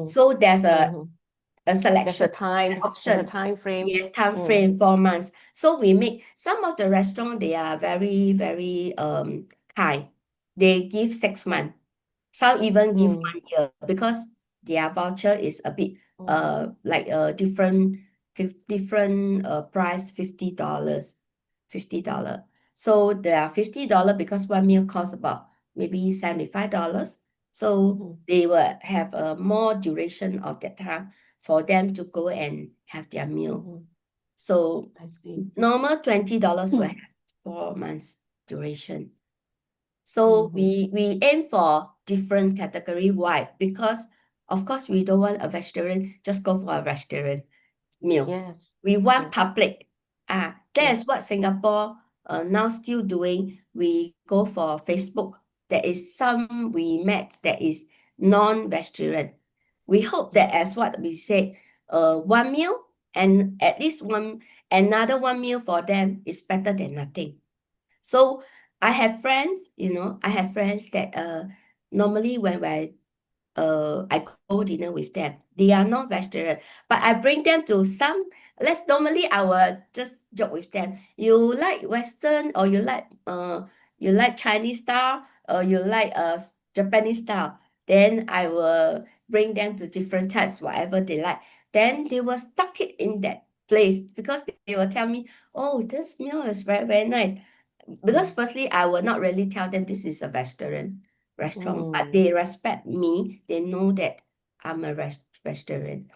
So there's a selection, option. There's a time frame. Yes, time frame, 4 months. So we make some of the restaurants, they are very, very high. They give 6 months. Some even give Mm. 1 year because their voucher is a bit Mm. like a different price, $50. $50. So they are $50 because one meal costs about maybe $75. So Mhm. they will have a more duration of that time for them to go and have their meal. Mhm. So I see. normal $20 will have 4 months duration. So we aim for different category. Why? Because of course we don't want a vegetarian just go for a vegetarian meal. Yes. We want Yes. public. That Yes. is what Singapore now still doing. We go for Facebook. There is some we met that is non-vegetarian. We hope that as what we said, one meal and at least another one meal for them is better than nothing. So I have friends, I have friends that normally when I go dinner with them, they are not vegetarian, but I bring them to normally I will just joke with them. You like Western or you like Chinese style or you like Japanese style? Then I will bring them to different types, whatever they like. Then they will stuck it in that place because they will tell me, oh, this meal is very, very nice. Because firstly, I will not really tell them this is a vegetarian restaurant, but they respect me. They know that I'm a vegetarian.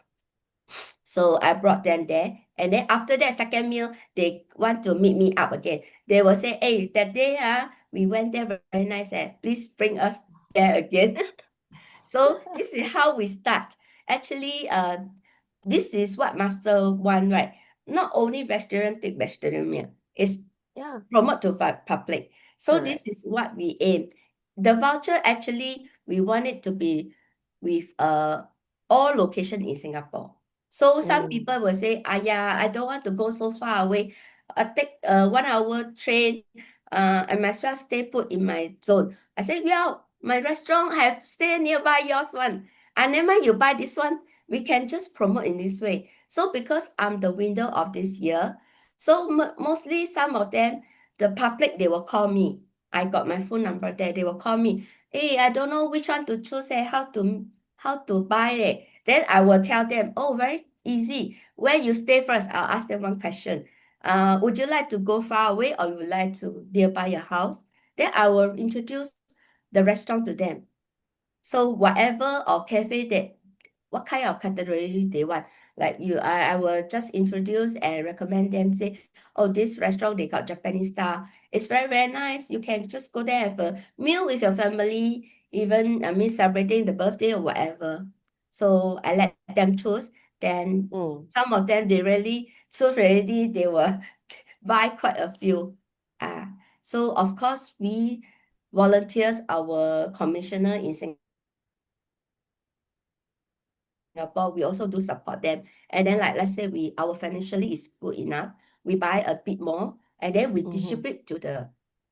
So I brought them there. And then after that second meal, they want to meet me up again. They will say, hey, that day we went there very nice. Please bring us there again. So this is how we start. Actually, this is what master want, right? Not only vegetarian take vegetarian meal. It's Yeah. promote to public. So Correct. this is what we aim. The voucher actually we want it to be with all location in Singapore. So some people will say, I don't want to go so far away. Take a 1 hour train. I might as well stay put in my zone. I said, well, my restaurant have stay nearby yours one. And never mind, you buy this one. We can just promote in this way. So because I'm the window of this year, so mostly some of them, the public, they will call me. I got my phone number there. They will call me. Hey, I don't know which one to choose, how to buy it. Then I will tell them, oh, very easy. Where you stay first, I'll ask them one question. Would you like to go far away or you would like to nearby your house? Then I will introduce the restaurant to them. So whatever or cafe that what kind of category they want. Like I will just introduce and recommend them, say, oh, this restaurant, they got Japanese style. It's very, very nice. You can just go there, have a meal with your family, even, celebrating the birthday or whatever. So I let them choose. Then some of them, they really choose already, they will buy quite a few. So of course, we volunteers, our commissioner in Singapore, we also do support them. And then like, let's say our financially is good enough, we buy a bit more and then we distribute to the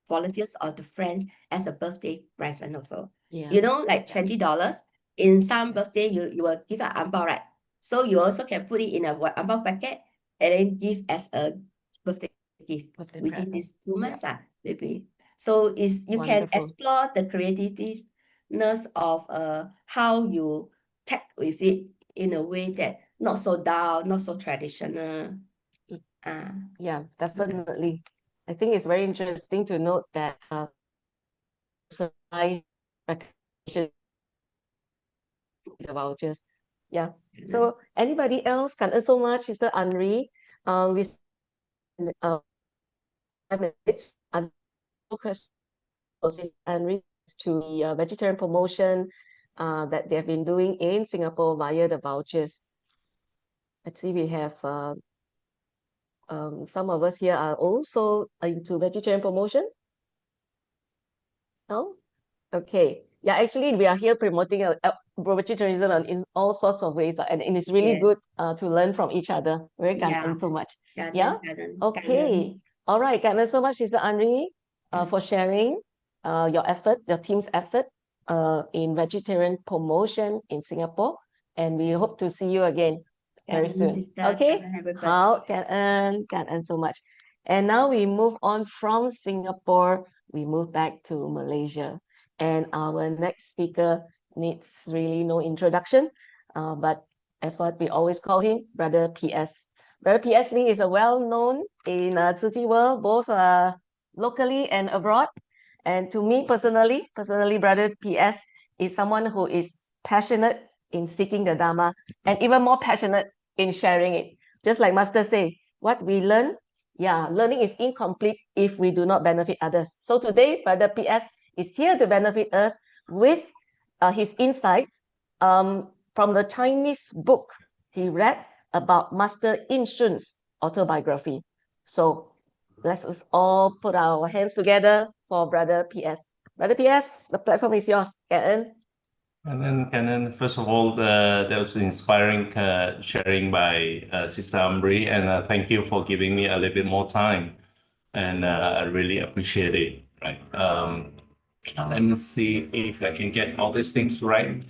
volunteers or the friends as a birthday present also. Yeah. Like $20. In some birthday, you will give an ang bao, right? So you also can put it in a ang bao packet and then give as a birthday gift Birthday within present. these 2 months, maybe. So you can Wonderful. explore the creativeness of how you tag with it in a way that not so dull, not so traditional. Yeah, definitely. I think it's very interesting to note that personalized recognition the vouchers. Yeah. So anybody else? Can so much, Sister Anri. We 5 minutes and focus and to the vegetarian promotion that they have been doing in Singapore via the vouchers. Let's see, we have some of us here are also into vegetarian promotion. No? Okay. Yeah, actually, we are here promoting vegetarianism in all sorts of ways, and it's really good to learn from each other. Very Yeah. so much. Yeah. Okay. All right. So much, Sister Anri, for sharing your effort, your team's effort in vegetarian promotion in Singapore. And we hope to see you again very soon. Sister, Okay. everybody. Cảm ơn so much. And now we move on from Singapore we moved back to Malaysia. And our next speaker needs really no introduction, but as what we always call him, Brother PS. Brother PS Lee is a well-known in Tzu Chi world, both locally and abroad. And to me personally, Brother PS is someone who is passionate in seeking the Dharma and even more passionate in sharing it. Just like Master say, what we learn, learning is incomplete if we do not benefit others. So today, Brother PS is here to benefit us with his insights from the Chinese book he read about Master Shun's autobiography. So let's all put our hands together for Brother PS. Brother PS, the platform is yours. Canon. And then, first of all, that was inspiring sharing by Sister Anri, and thank you for giving me a little bit more time, and I really appreciate it. Right. Let me see if I can get all these things right.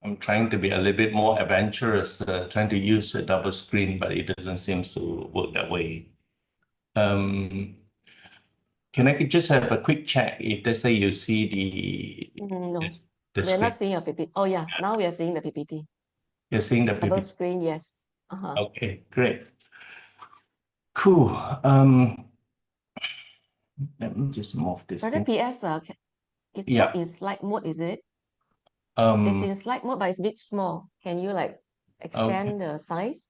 I'm trying to be a little bit more adventurous, trying to use a double screen, but it doesn't seem to work that way. Can I just have a quick check if let's say you see No, the we're screen? not seeing your PPT. Oh yeah, now we are seeing the PPT. You're seeing the Double PPT? screen, yes. Okay, great. Cool. Let me just move this Brother thing. PS, it's Yeah. not in slide mode, is it? It's in slide mode, but it's a bit small. Can you like extend the size?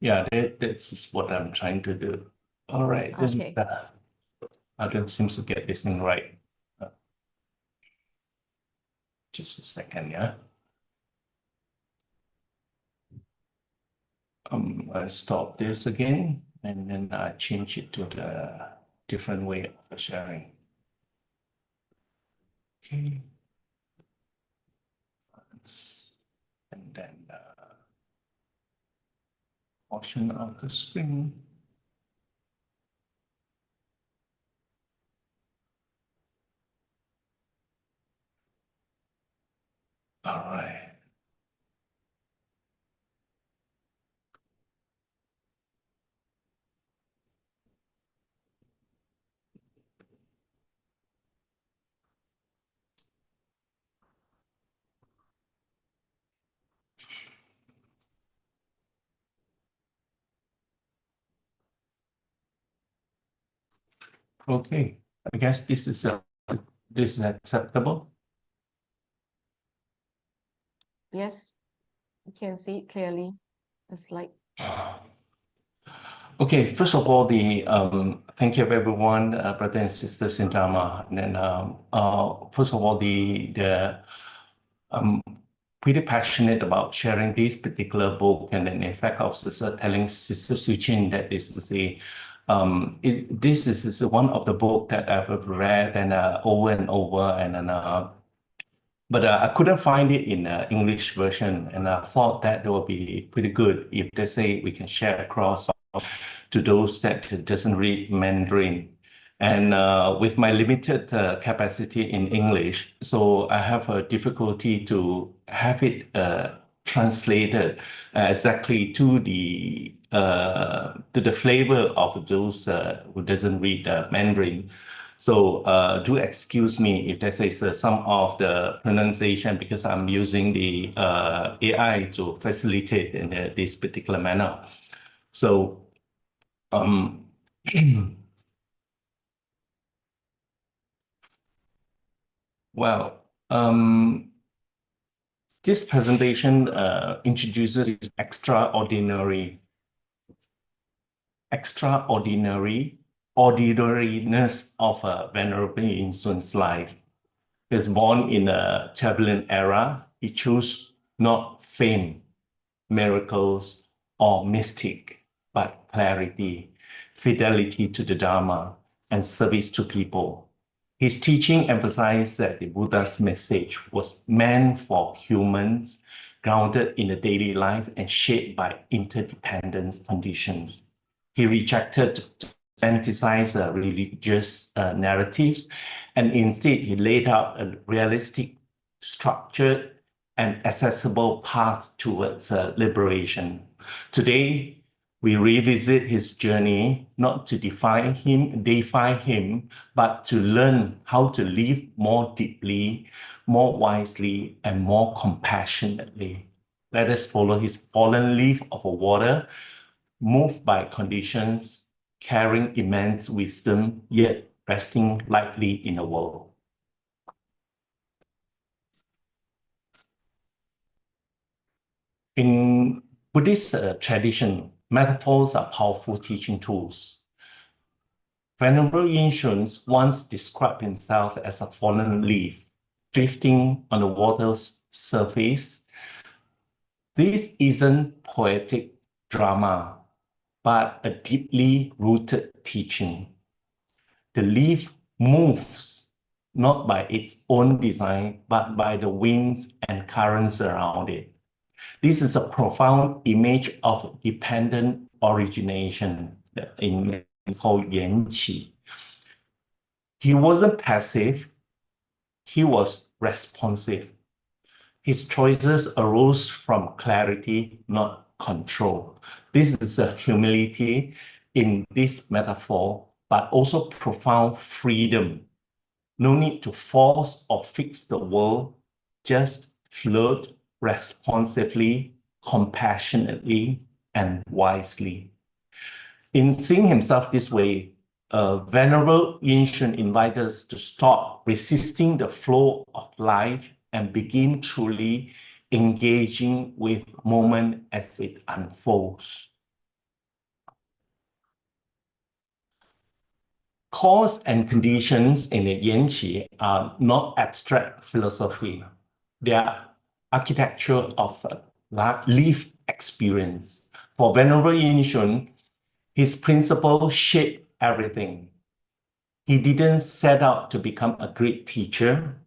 Yeah, that's what I'm trying to do. All right, this Okay. I don't seem to get this thing right. Just a second, yeah. I stop this again, and then I change it to the different way of sharing. Okay. And then portion of the screen. All right. Okay, I guess this is acceptable. Yes, you can see it clearly. The slide. Okay, first of all, thank you everyone, brothers and sisters in Dharma. And then first of all, I'm pretty passionate about sharing this particular book, and then in fact, I was just telling Sister Suchin that this is one of the book that I've read and over and over, and then but I couldn't find it in English version, and I thought that would be pretty good if they say we can share across to those that doesn't read Mandarin. And with my limited capacity in English, so I have a difficulty to have it translated exactly to the flavor of those who doesn't read Mandarin. So do excuse me if this is some of the pronunciation because I'm using the AI to facilitate in this particular manner. So well, this presentation introduces ordinariness of Venerable Yin Sun's life. He was born in a turbulent era. He chose not fame, miracles, or mystic, but clarity, fidelity to the Dharma, and service to people. His teaching emphasized that the Buddha's message was meant for humans, grounded in the daily life and shaped by interdependent conditions. He rejected to romanticize religious narratives, and instead he laid out a realistic, structured, and accessible path towards liberation. Today, we revisit his journey, not to deify him, but to learn how to live more deeply, more wisely, and more compassionately. Let us follow his fallen leaf of water, moved by conditions, carrying immense wisdom, yet resting lightly in the world. In Buddhist tradition, metaphors are powerful teaching tools. Venerable Shun once described himself as a fallen leaf, drifting on the water's surface. This isn't poetic drama, but a deeply rooted teaching. The leaf moves not by its own design, but by the winds and currents around it. This is a profound image of dependent origination in called Yanqi. He wasn't passive, he was responsive. His choices arose from clarity, not control. This is a humility in this metaphor, but also profound freedom. No need to force or fix the world, just float responsively, compassionately, and wisely. In seeing himself this way, Venerable Shun invites us to stop resisting the flow of life and begin truly engaging with moment as it unfolds. Cause and conditions in the Yanqi are not abstract philosophy. They are architecture of lived experience. For Venerable Shun, his principles shape everything. He didn't set out to become a great teacher.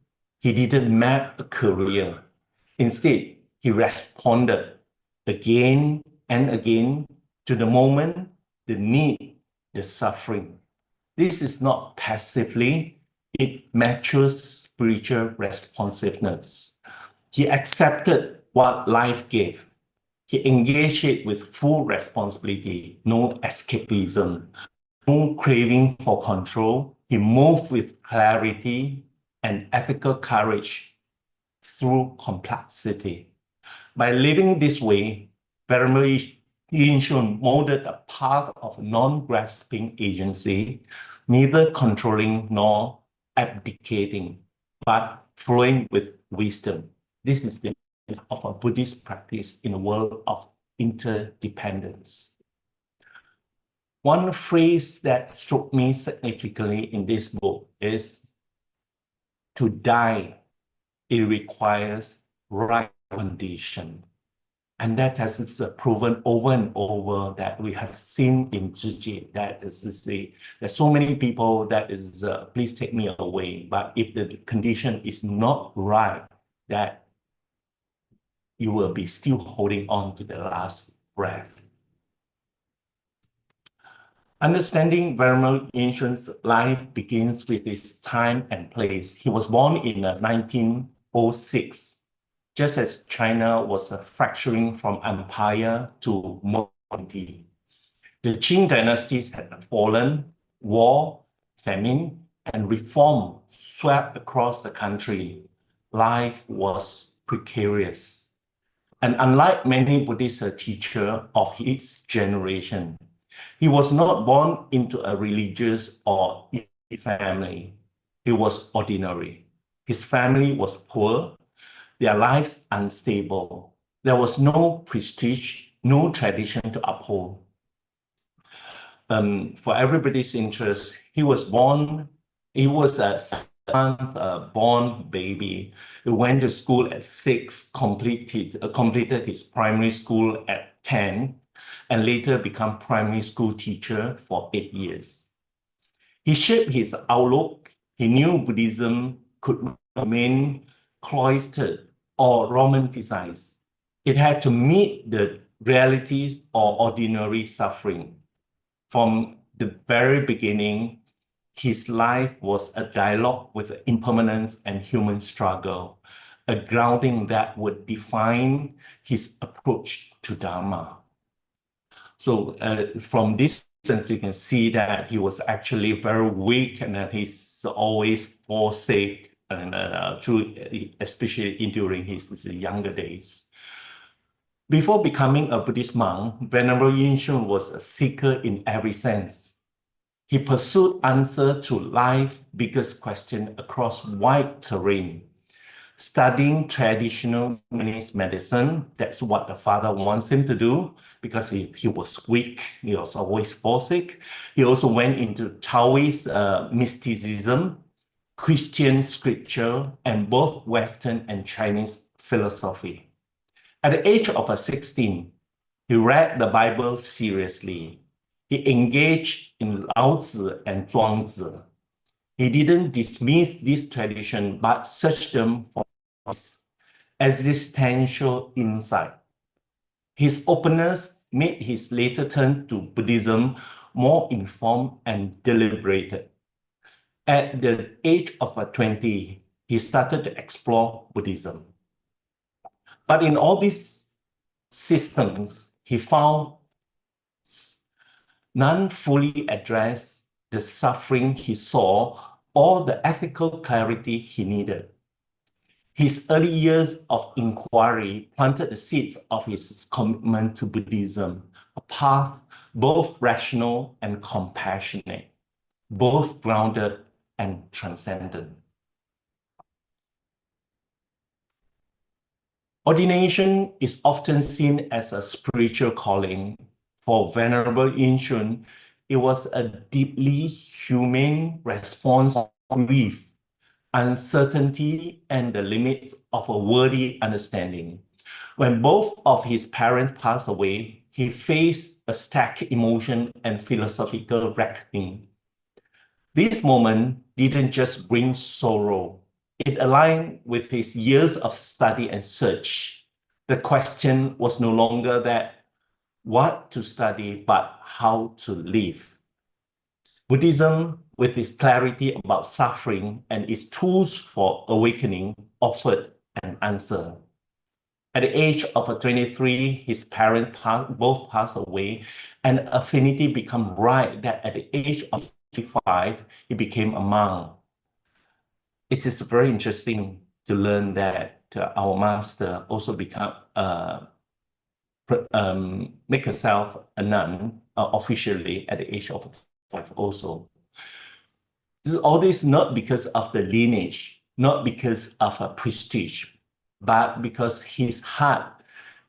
He didn't map a career. Instead, he responded again and again to the moment, the need, the suffering. This is not passively, it matures spiritual responsiveness. He accepted what life gave. He engaged it with full responsibility, no escapism, no craving for control. He moved with clarity and ethical courage through complexity. By living this way, Venerable Shun molded a path of non-grasping agency, neither controlling nor abdicating, but flowing with wisdom. This is the essence of a Buddhist practice in a world of interdependence. One phrase that struck me significantly in this book is, to die, it requires right condition. And that has proven over and over that we have seen in Zhiji that there's so many people that is, please take me away. But if the condition is not right, that you will be still holding on to the last breath. Understanding Venerable Shun's life begins with his time and place. He was born in 1906. Just as China was fracturing from empire to modernity. The Qing dynasties had fallen, war, famine, and reform swept across the country. Life was precarious. And unlike many Buddhist teachers of his generation, he was not born into a religious or family. He was ordinary. His family was poor, their lives unstable. There was no prestige, no tradition to uphold. For everybody's interest, he was a 7-month born baby. He went to school at 6, completed his primary school at 10, and later became primary school teacher for 8 years. He shaped his outlook. He knew Buddhism could remain cloistered or romanticized. It had to meet the realities of ordinary suffering. From the very beginning, his life was a dialogue with impermanence and human struggle, a grounding that would define his approach to Dharma. So from this sense, you can see that he was actually very weak and that he's always forsake, and especially during his younger days. Before becoming a Buddhist monk, Venerable Shun was a seeker in every sense. He pursued answer to life's biggest question across wide terrain. Studying traditional Chinese medicine, that's what the father wants him to do because he was weak, he was always forsake. He also went into Taoist mysticism, Christian scripture, and both Western and Chinese philosophy. At the age of 16, he read the Bible seriously. He engaged in Lao Tzu and Zhuangzi. He didn't dismiss this tradition, but searched them for his existential insight. His openness made his later turn to Buddhism more informed and deliberated. At the age of 20, he started to explore Buddhism. But in all these systems, he found none fully addressed the suffering he saw or the ethical clarity he needed. His early years of inquiry planted the seeds of his commitment to Buddhism, a path both rational and compassionate, both grounded and transcendent. Ordination is often seen as a spiritual calling. For Venerable Shun, it was a deeply humane response to grief, uncertainty, and the limits of a worthy understanding. When both of his parents passed away, he faced a stacked emotion and philosophical reckoning. This moment didn't just bring sorrow. It aligned with his years of study and search. The question was no longer that what to study, but how to live. Buddhism, with its clarity about suffering and its tools for awakening, offered an answer. At the age of 23, his parents both passed away, and affinity became right that at the age of 25, he became a monk. It is very interesting to learn that our master also make herself a nun officially at the age of 5 also. All this not because of the lineage, not because of a prestige, but because his heart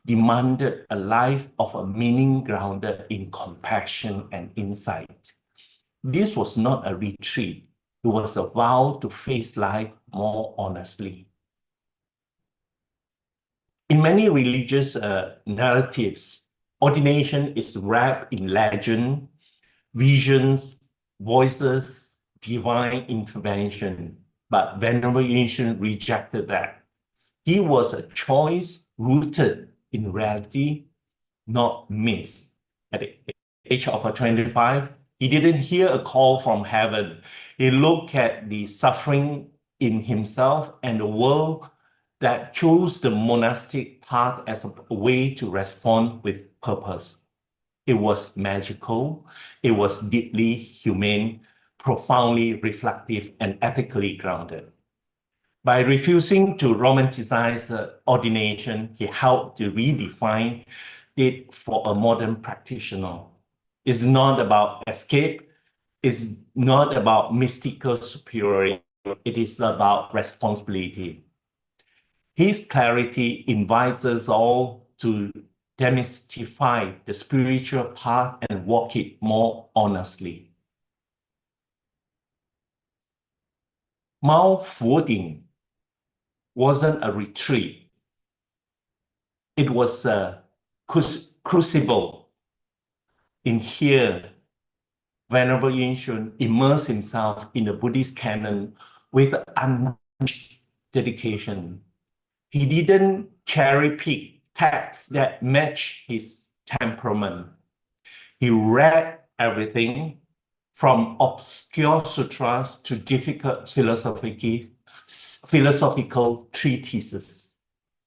demanded a life of a meaning grounded in compassion and insight. This was not a retreat. It was a vow to face life more honestly. In many religious narratives, ordination is wrapped in legend, visions, voices, divine intervention. But Venerable Shun rejected that. He was a choice rooted in reality, not myth. At the age of 25, he didn't hear a call from heaven. He looked at the suffering in himself and the world that chose the monastic path as a way to respond with purpose. It was magical, it was deeply humane, profoundly reflective, and ethically grounded. By refusing to romanticize ordination, he helped to redefine it for a modern practitioner. It's not about escape, it's not about mystical superiority, it is about responsibility. His clarity invites us all to demystify the spiritual path and walk it more honestly. Mount Fuding wasn't a retreat. It was a crucible. In here, Venerable Shun immersed himself in the Buddhist canon with unmatched dedication. He didn't cherry-pick texts that match his temperament. He read everything from obscure sutras to difficult philosophy philosophical treatises.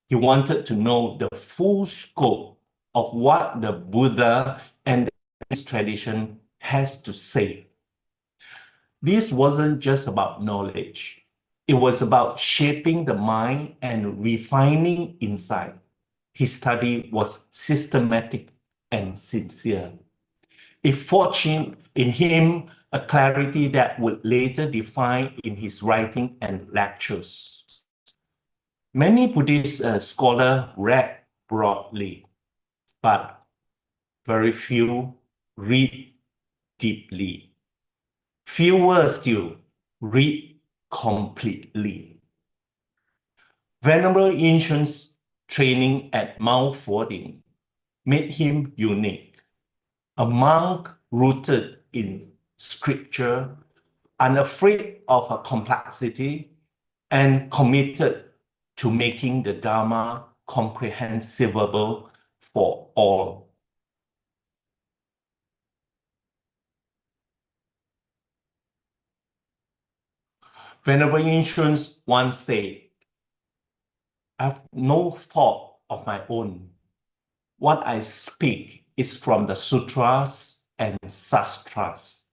He wanted to know the full scope of what the Buddha and his tradition has to say. This wasn't just about knowledge. It was about shaping the mind and refining insight. His study was systematic and sincere. It forged in him a clarity that would later define in his writing and lectures. Many Buddhist scholars read broadly, but very few read deeply. Fewer still read completely. Venerable Yinshun's training at Mount Fording made him unique. A monk rooted in scripture, unafraid of a complexity, and committed to making the Dharma comprehensible for all. Venerable Yinshun once said, "I have no thought of my own. What I speak is from the sutras and sastras."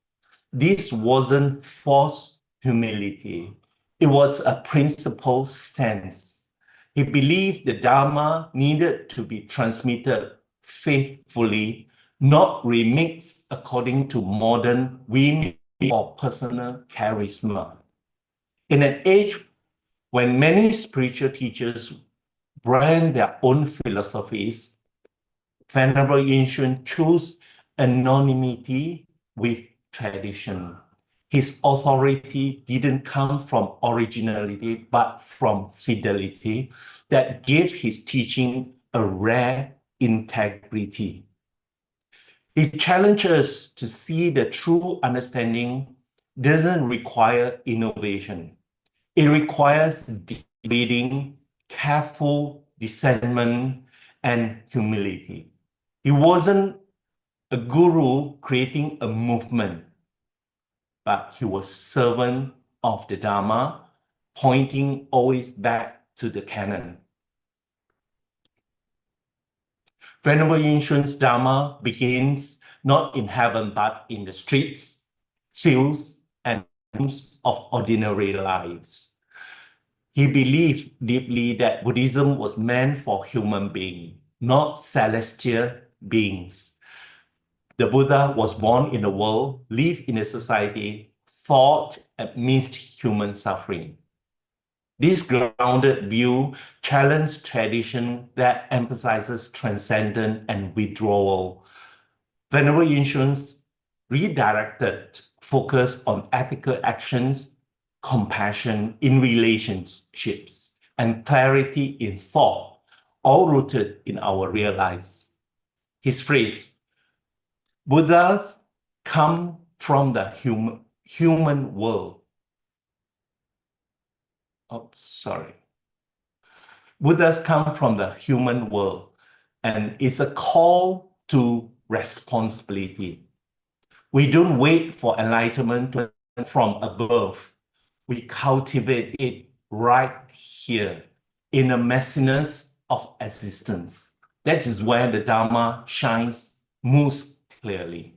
This wasn't false humility. It was a principled stance. He believed the Dharma needed to be transmitted faithfully, not remixed according to modern whim or personal charisma. In an age when many spiritual teachers brand their own philosophies, Venerable Yinshun chose anonymity with tradition. His authority didn't come from originality, but from fidelity that gave his teaching a rare integrity. It challenges us to see the true understanding doesn't require innovation. It requires deep reading, careful discernment, and humility. He wasn't a guru creating a movement, but he was servant of the Dharma, pointing always back to the canon. Venerable Yinshun's Dharma begins not in heaven, but in the streets, fields, and rooms of ordinary lives. He believed deeply that Buddhism was meant for human beings, not celestial beings. The Buddha was born in the world, lived in a society, thought amidst human suffering. This grounded view challenged tradition that emphasizes transcendence and withdrawal. Venerable Yinshun's redirected focus on ethical actions, compassion in relationships, and clarity in thought, all rooted in our real lives. His phrase, "Buddhas come from the human world." Oh, sorry. Buddhas come from the human world, and it's a call to responsibility. We don't wait for enlightenment to come from above. We cultivate it right here in the messiness of existence. That is where the Dharma shines most clearly.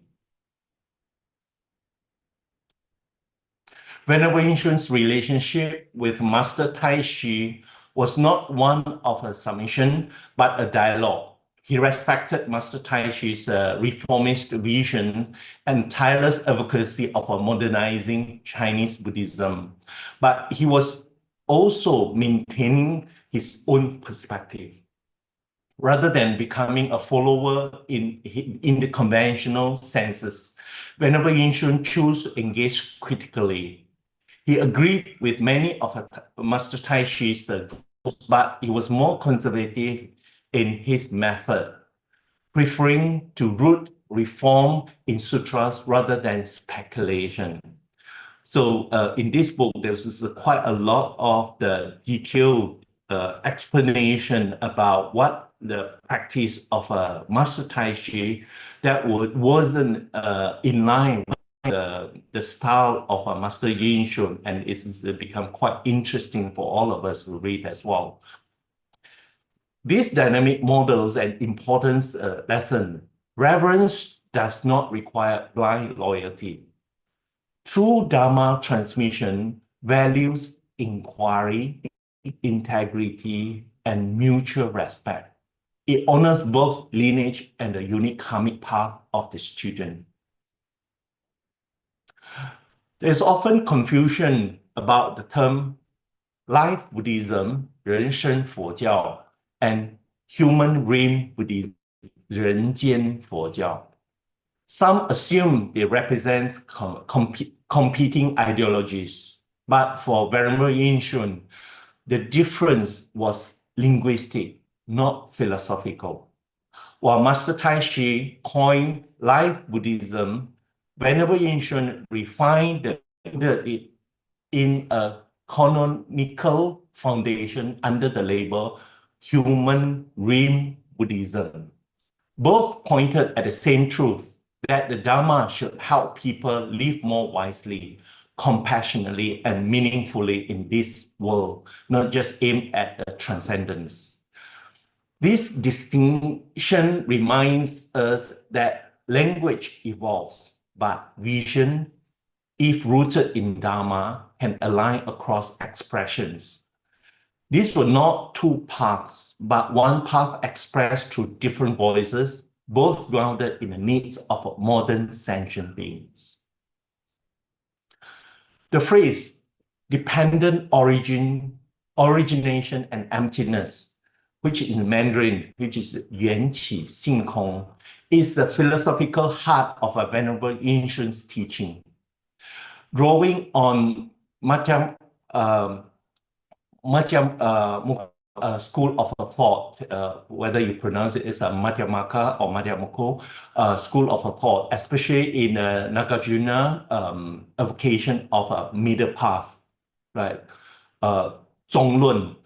Venerable Yinshun's relationship with Master Tai Shi was not one of a submission, but a dialogue. He respected Master Tai Shi's reformist vision and tireless advocacy of a modernizing Chinese Buddhism. But he was also maintaining his own perspective. Rather than becoming a follower in the conventional senses, Venerable Yinshun chose to engage critically. He agreed with many of Master Tai Shi's goals, but he was more conservative in his method, preferring to root reform in sutras rather than speculation. So in this book, there's quite a lot of the detailed explanation about what the practice of Master Tai Chi that wasn't in line with the style of Master Yin Shun, and it's become quite interesting for all of us to read as well. These dynamic models and importance lesson, reverence does not require blind loyalty. True Dharma transmission values inquiry, integrity, and mutual respect. It honors both lineage and the unique karmic path of the student. There's often confusion about the term life Buddhism, 人生佛教, and human realm Buddhism, 人间佛教. Some assume they represent competing ideologies, but for Venerable Yin Shun, the difference was linguistic, not philosophical. While Master Tai Chi coined life Buddhism, Venerable Yin Shun refined it in a canonical foundation under the label human realm Buddhism. Both pointed at the same truth, that the Dharma should help people live more wisely, compassionately, and meaningfully in this world, not just aimed at transcendence. This distinction reminds us that language evolves, but vision, if rooted in Dharma, can align across expressions. These were not two paths, but one path expressed through different voices, both grounded in the needs of modern sentient beings. The phrase dependent origination and emptiness, which in Mandarin, which is 缘起性空, is the philosophical heart of a Venerable Yin Shun's teaching. Drawing on school of thought, whether you pronounce it as a Madhyamaka or Madhyamako, school of thought, especially in Nagarjuna evocation of a middle path, right? Zhonglun.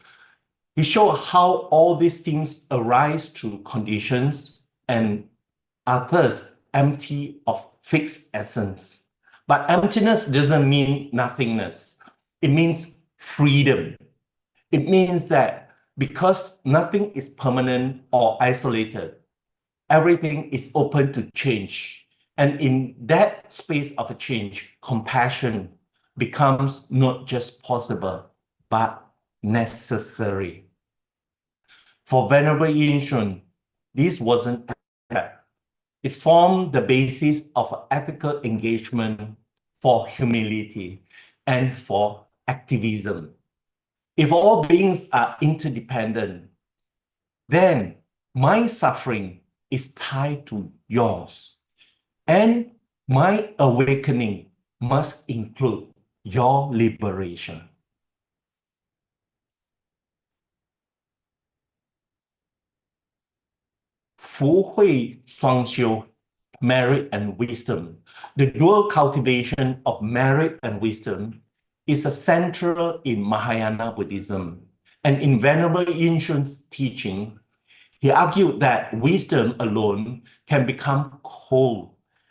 He showed how all these things arise through conditions and are thus empty of fixed essence. But emptiness doesn't mean nothingness. It means freedom. It means that because nothing is permanent or isolated, everything is open to change. And in that space of a change, compassion becomes not just possible, but necessary. For Venerable Yin Shun, this wasn't abstract. It formed the basis of ethical engagement, for humility, and for activism. If all beings are interdependent, then my suffering is tied to yours, and my awakening must include your liberation. Fu Hui Shuang Xiu, merit and wisdom. The dual cultivation of merit and wisdom is central in Mahayana Buddhism. And in Venerable Yin Shun's teaching, he argued that wisdom alone can become cold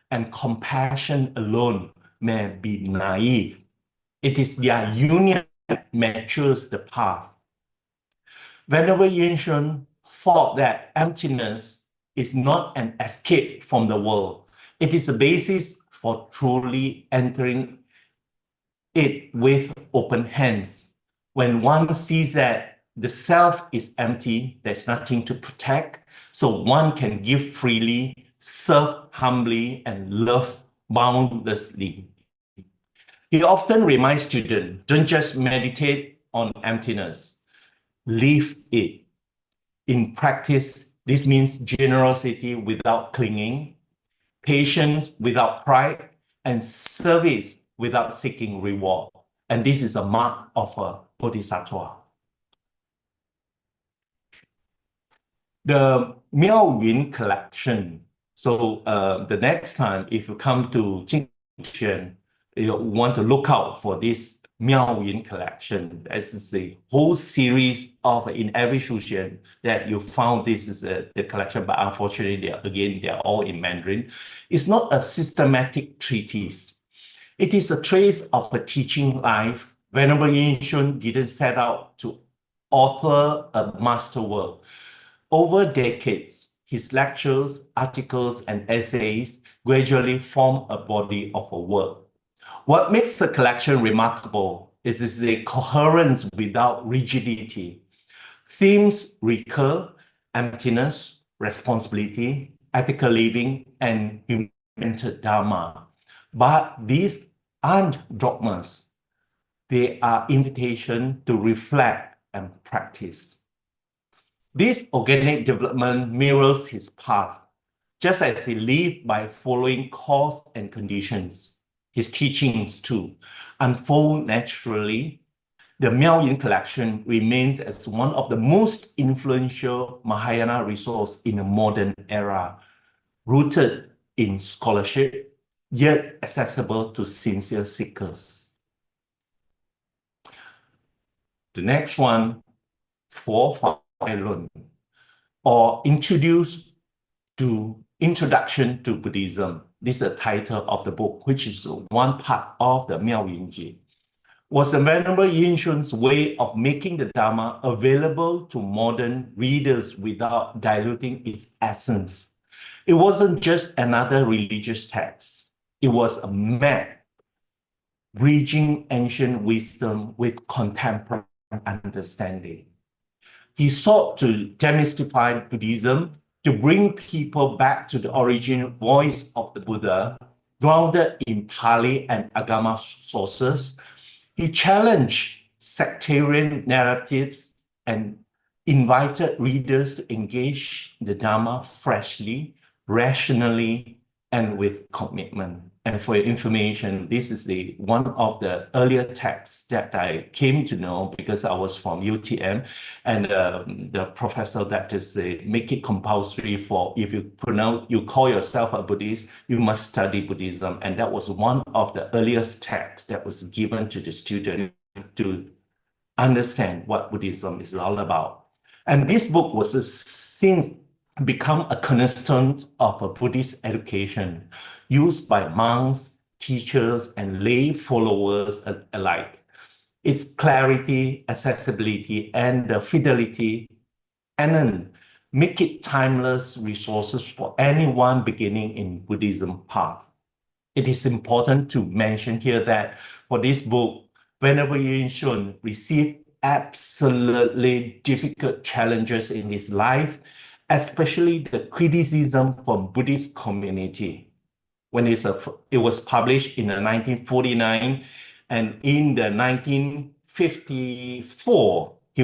and compassion alone may be naive. It is their union that matures the path. Venerable Yin Shun thought that emptiness is not an escape from the world. It is a basis for truly entering it with open hands. When one sees that the self is empty, there's nothing to protect, so one can give freely, serve humbly, and love boundlessly. He often reminds students, don't just meditate on emptiness, live it. In practice, this means generosity without clinging, patience without pride, and service without seeking reward. And this is a mark of a bodhisattva. The Miao Yun collection. So the next time, if you come to Ching, you want to look out for this Miaoyin collection. This is a whole series of, in every Shushan that you found, this is the collection, but unfortunately, they're all in Mandarin. It's not a systematic treatise. It is a trace of a teaching life. Venerable Yin Shun didn't set out to author a masterwork. Over decades, his lectures, articles, and essays gradually form a body of a work. What makes the collection remarkable is the coherence without rigidity. Themes recur: emptiness, responsibility, ethical living, and human-centered Dharma. But these aren't dogmas. They are invitation to reflect and practice. This organic development mirrors his path. Just as he lived by following cause and conditions, his teachings too unfold naturally. The Miaoyin collection remains as one of the most influential Mahayana resources in the modern era, rooted in scholarship, yet accessible to sincere seekers. The next one, Fo Fai Lun, or Introduction to Buddhism. This is the title of the book, which is one part of the Miaoyin Ji. Was the Venerable Yin Shun's way of making the Dharma available to modern readers without diluting its essence. It wasn't just another religious text. It was a map bridging ancient wisdom with contemporary understanding. He sought to demystify Buddhism, to bring people back to the original voice of the Buddha, grounded in Pali and Agama sources. He challenged sectarian narratives and invited readers to engage the Dharma freshly, rationally, and with commitment. And for your information, this is one of the earlier texts that I came to know because I was from UTM, and the professor that is make it compulsory for, if you call yourself a Buddhist, you must study Buddhism. And that was one of the earliest texts that was given to the student to understand what Buddhism is all about. And this book was since become a cornerstone of a Buddhist education used by monks, teachers, and lay followers alike. Its clarity, accessibility, and the fidelity and then make it timeless resources for anyone beginning in Buddhism path. It is important to mention here that for this book, Venerable Yin Shun received absolutely difficult challenges in his life, especially the criticism from Buddhist community. When it was published in 1949, and in the 1954, he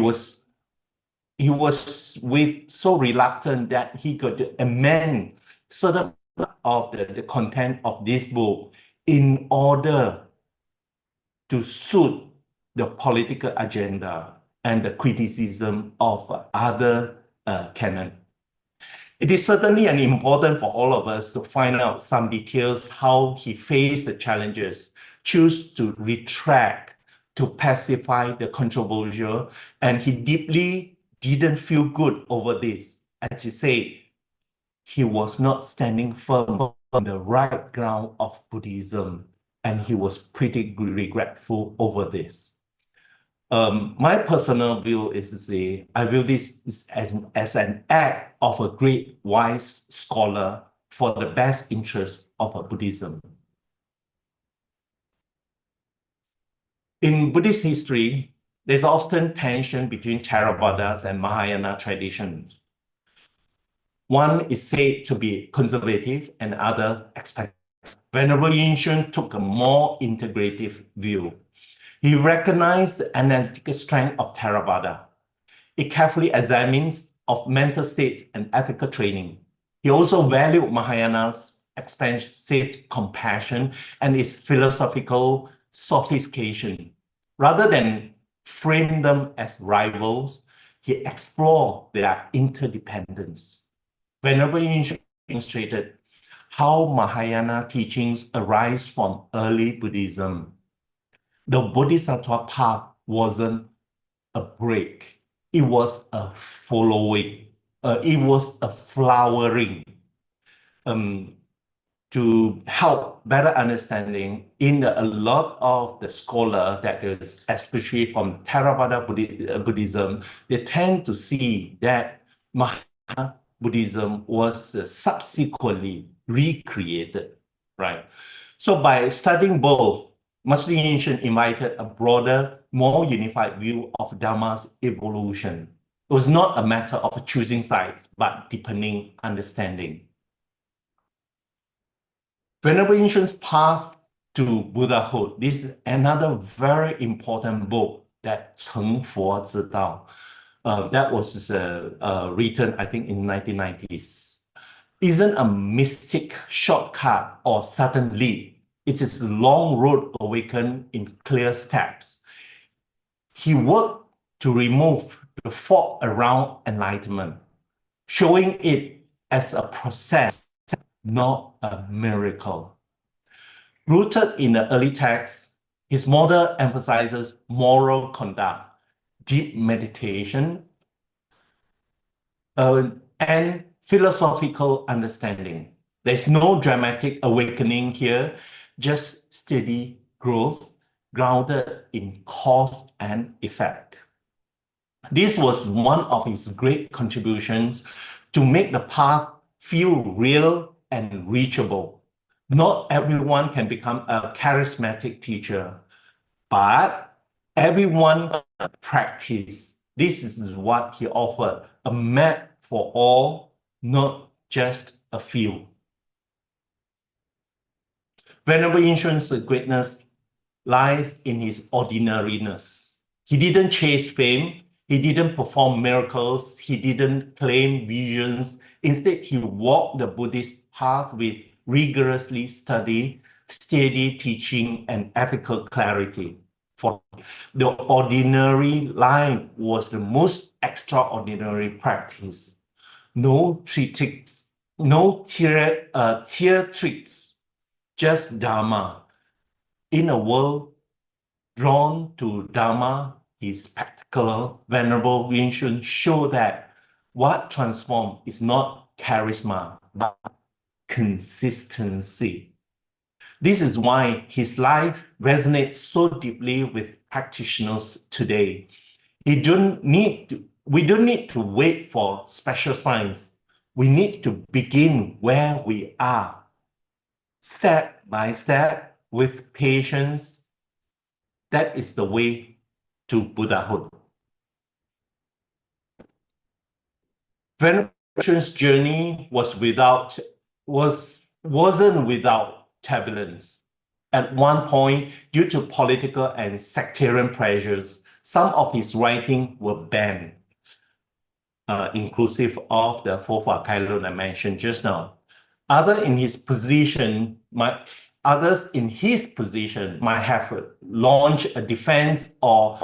was so reluctant that he could amend certain of the content of this book in order to suit the political agenda and the criticism of other canon. It is certainly important for all of us to find out some details how he faced the challenges, choose to retract, to pacify the controversial, and he deeply didn't feel good over this. As he said, he was not standing firm on the right ground of Buddhism, and he was pretty regretful over this. My personal view is to say, I view this as an act of a great wise scholar for the best interest of Buddhism. In Buddhist history, there's often tension between Theravadas and Mahayana traditions. One is said to be conservative and other expansive. Venerable Yin Shun took a more integrative view. He recognized the analytical strength of Theravada. It carefully examines of mental states and ethical training. He also valued Mahayana's expansive compassion and its philosophical sophistication. Rather than frame them as rivals, he explored their interdependence. Venerable Yin Shun demonstrated how Mahayana teachings arise from early Buddhism. The Bodhisattva path wasn't a break. It was a following. It was a flowering. To help better understanding in a lot of the scholar that is, especially from Theravada Buddhism, they tend to see that Mahayana Buddhism was subsequently recreated, right? So by studying both, Master Yin invited a broader, more unified view of Dharma's evolution. It was not a matter of choosing sides, but deepening understanding. Venerable Yinshun's Path to Buddhahood. This is another very important book that 成佛之道. That was written, I think, in 1990s. Isn't a mystic shortcut or sudden leap. It is a long road awakened in clear steps. He worked to remove the fog around enlightenment, showing it as a process, not a miracle. Rooted in the early texts, his model emphasizes moral conduct, deep meditation, and philosophical understanding. There's no dramatic awakening here, just steady growth grounded in cause and effect. This was one of his great contributions to make the path feel real and reachable. Not everyone can become a charismatic teacher, but everyone practice. This is what he offered, a map for all, not just a few. Venerable Yinshun's greatness lies in his ordinariness. He didn't chase fame, he didn't perform miracles, he didn't claim visions. Instead, he walked the Buddhist path with rigorously study, steady teaching, and ethical clarity. For the ordinary life was the most extraordinary practice. No tricks, no theatrics, just Dharma. In a world drawn to Dharma, his spectacular, Venerable Yinshun showed that what transforms is not charisma, but consistency. This is why his life resonates so deeply with practitioners today. We don't need to wait for special signs. We need to begin where we are, step by step, with patience. That is the way to Buddhahood. Veneration's journey wasn't without turbulence. At one point, due to political and sectarian pressures, some of his writings were banned, inclusive of the Fofa Kailun I mentioned just now. Others in his position might have launched a defense or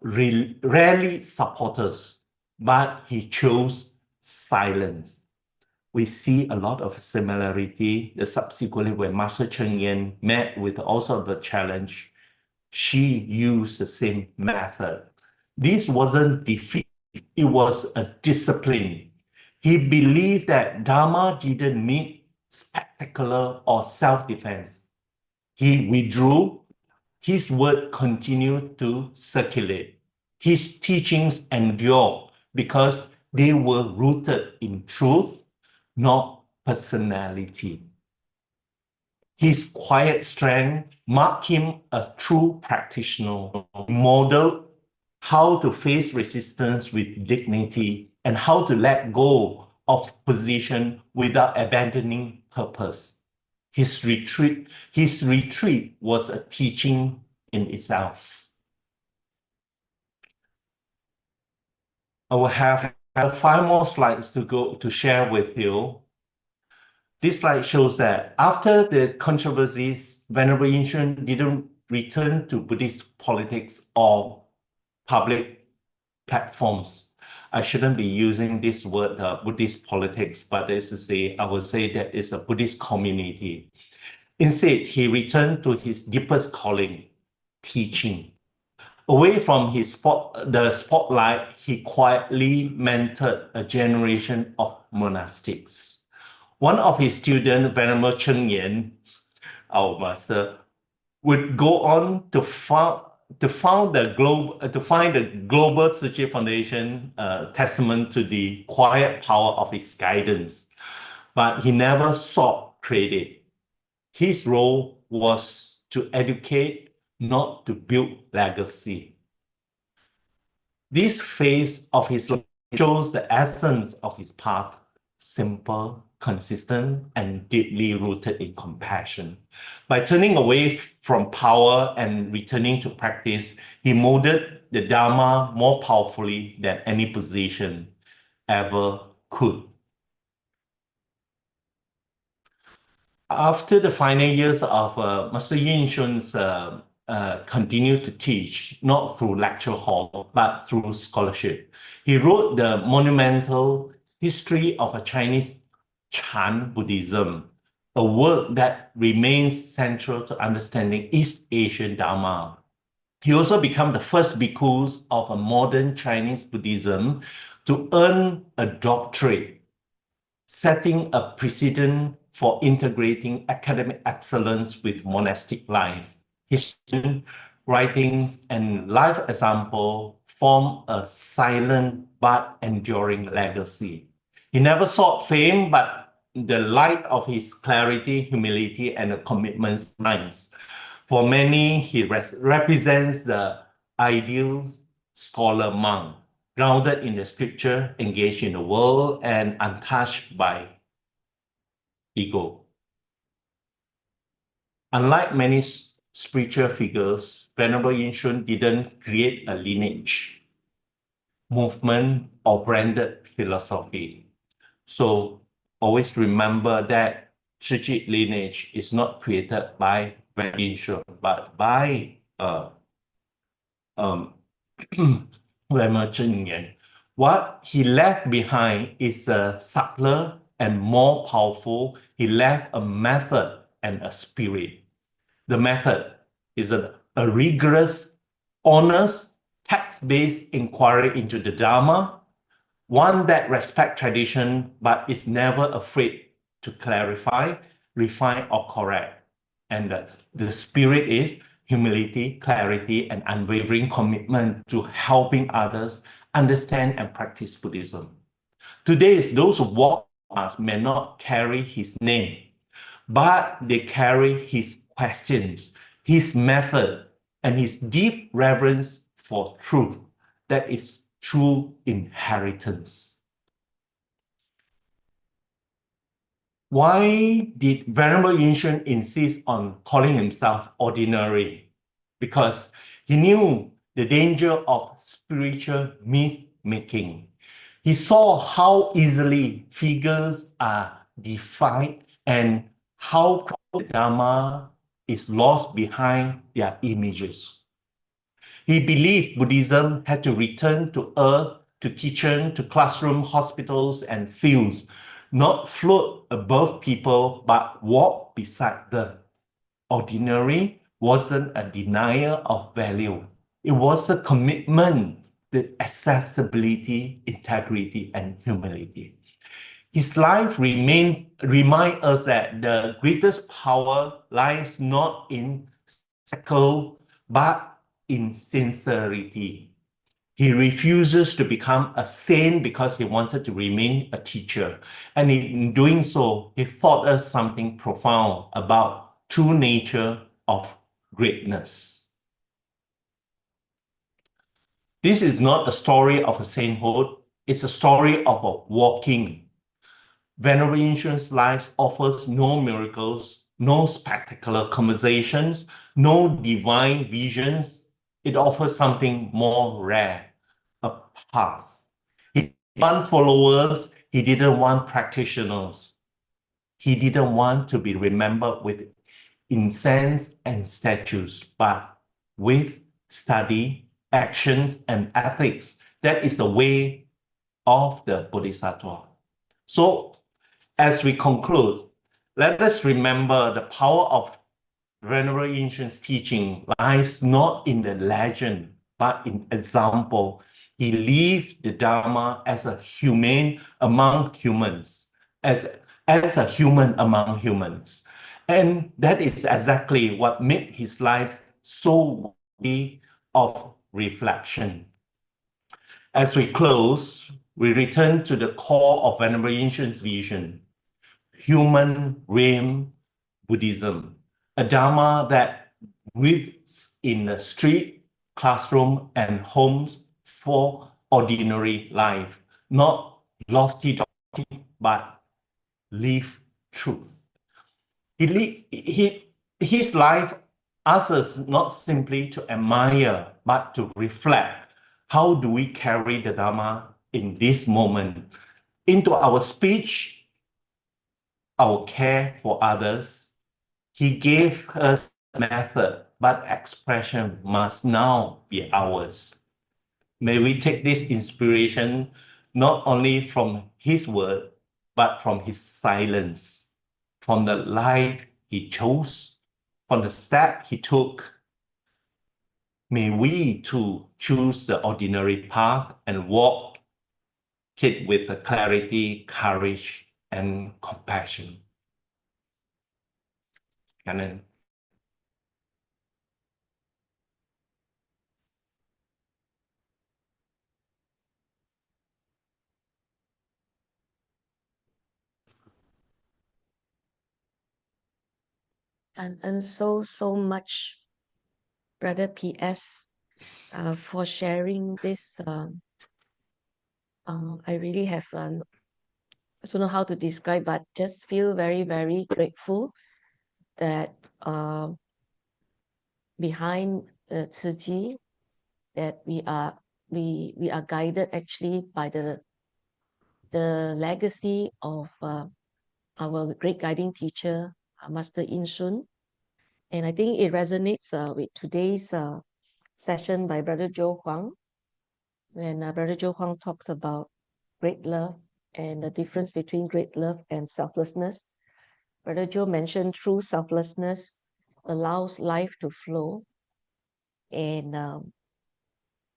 rarely supporters, but he chose silence. We see a lot of similarity. Subsequently, when Master Cheng Yen met with also the challenge, she used the same method. This wasn't defeat, it was a discipline. He believed that Dharma didn't need spectacular or self-defense. He withdrew, his word continued to circulate. His teachings endured because they were rooted in truth, not personality. His quiet strength marked him a true practitioner. He modeled how to face resistance with dignity and how to let go of position without abandoning purpose. His retreat was a teaching in itself. I will have 5 more slides to share with you. This slide shows that after the controversies, Venerable Yinshun didn't return to Buddhist politics or public platforms. I shouldn't be using this word Buddhist politics, but I would say that it's a Buddhist community. Instead, he returned to his deepest calling, teaching. Away from the spotlight, he quietly mentored a generation of monastics. One of his students, Venerable Cheng, our master, would go on to find the global Tzu Foundation, testament to the quiet power of his guidance. But he never sought credit. His role was to educate, not to build legacy. This phase of his life shows the essence of his path: simple, consistent, and deeply rooted in compassion. By turning away from power and returning to practice, he molded the Dharma more powerfully than any position ever could. After the final years of Master Yin Shun's continued to teach, not through lecture hall, but through scholarship. He wrote the monumental History of a Chinese Chan Buddhism, a work that remains central to understanding East Asian Dharma. He also became the first bhikkhus of a modern Chinese Buddhism to earn a doctorate, setting a precedent for integrating academic excellence with monastic life. His writings and life example form a silent but enduring legacy. He never sought fame, but the light of his clarity, humility, and commitment shines. For many, he represents the ideal scholar monk, grounded in the scripture, engaged in the world, and untouched by ego. Unlike many spiritual figures, Venerable Yin Shun didn't create a lineage, movement, or branded philosophy. So always remember that Tzu lineage is not created by Venerable Yin Shun, but by Venerable Cheng. What he left behind is a subtler and more powerful. He left a method and a spirit. The method is a rigorous, honest, text-based inquiry into the Dharma, one that respects tradition but is never afraid to clarify, refine, or correct. And the spirit is humility, clarity, and unwavering commitment to helping others understand and practice Buddhism. Today, those who walk us may not carry his name, but they carry his questions, his method, and his deep reverence for truth that is true inheritance. Why did Venerable Yin Shun insist on calling himself ordinary? Because he knew the danger of spiritual myth-making. He saw how easily figures are defined and how the Dharma is lost behind their images. He believed Buddhism had to return to earth, to kitchen, to classroom, hospitals, and fields, not float above people, but walk beside them. Ordinary wasn't a denial of value. It was a commitment to accessibility, integrity, and humility. His life reminds us that the greatest power lies not in spectacle, but in sincerity. He refuses to become a saint because he wanted to remain a teacher. And in doing so, he taught us something profound about true nature of greatness. This is not a story of a sainthood, it's a story of a walking. Venerable Yin Shun's life offers no miracles, no spectacular conversations, no divine visions. It offers something more rare, a path. He didn't want followers, he didn't want practitioners. He didn't want to be remembered with incense and statues, but with study, actions, and ethics. That is the way of the Bodhisattva. So, as we conclude, let us remember the power of Venerable Ancient's teaching lies not in the legend, but in example. He lived the Dharma as a humane among humans, as a human among humans. And that is exactly what made his life so worthy of reflection. As we close, we return to the core of Venerable Ancient's vision, human realm Buddhism, a Dharma that lives in the street, classroom, and homes for ordinary life, not lofty doctrine, but live truth. His life asks us not simply to admire, but to reflect. How do we carry the Dharma in this moment into our speech, our care for others? He gave us method, but expression must now be ours. May we take this inspiration not only from his word, but from his silence, from the life he chose, from the step he took. May we too choose the ordinary path and walk it with clarity, courage, and compassion. Amen. And so much, Brother PS, for sharing this. I really have, I don't know how to describe, but just feel very, very grateful that behind the Tzu Chi, that we are guided actually by the legacy of our great guiding teacher, Master In Shun. And I think it resonates with today's session by Brother Joe Huang, when Brother Joe Huang talks about great love and the difference between great love and selflessness. Brother Joe mentioned true selflessness allows life to flow. And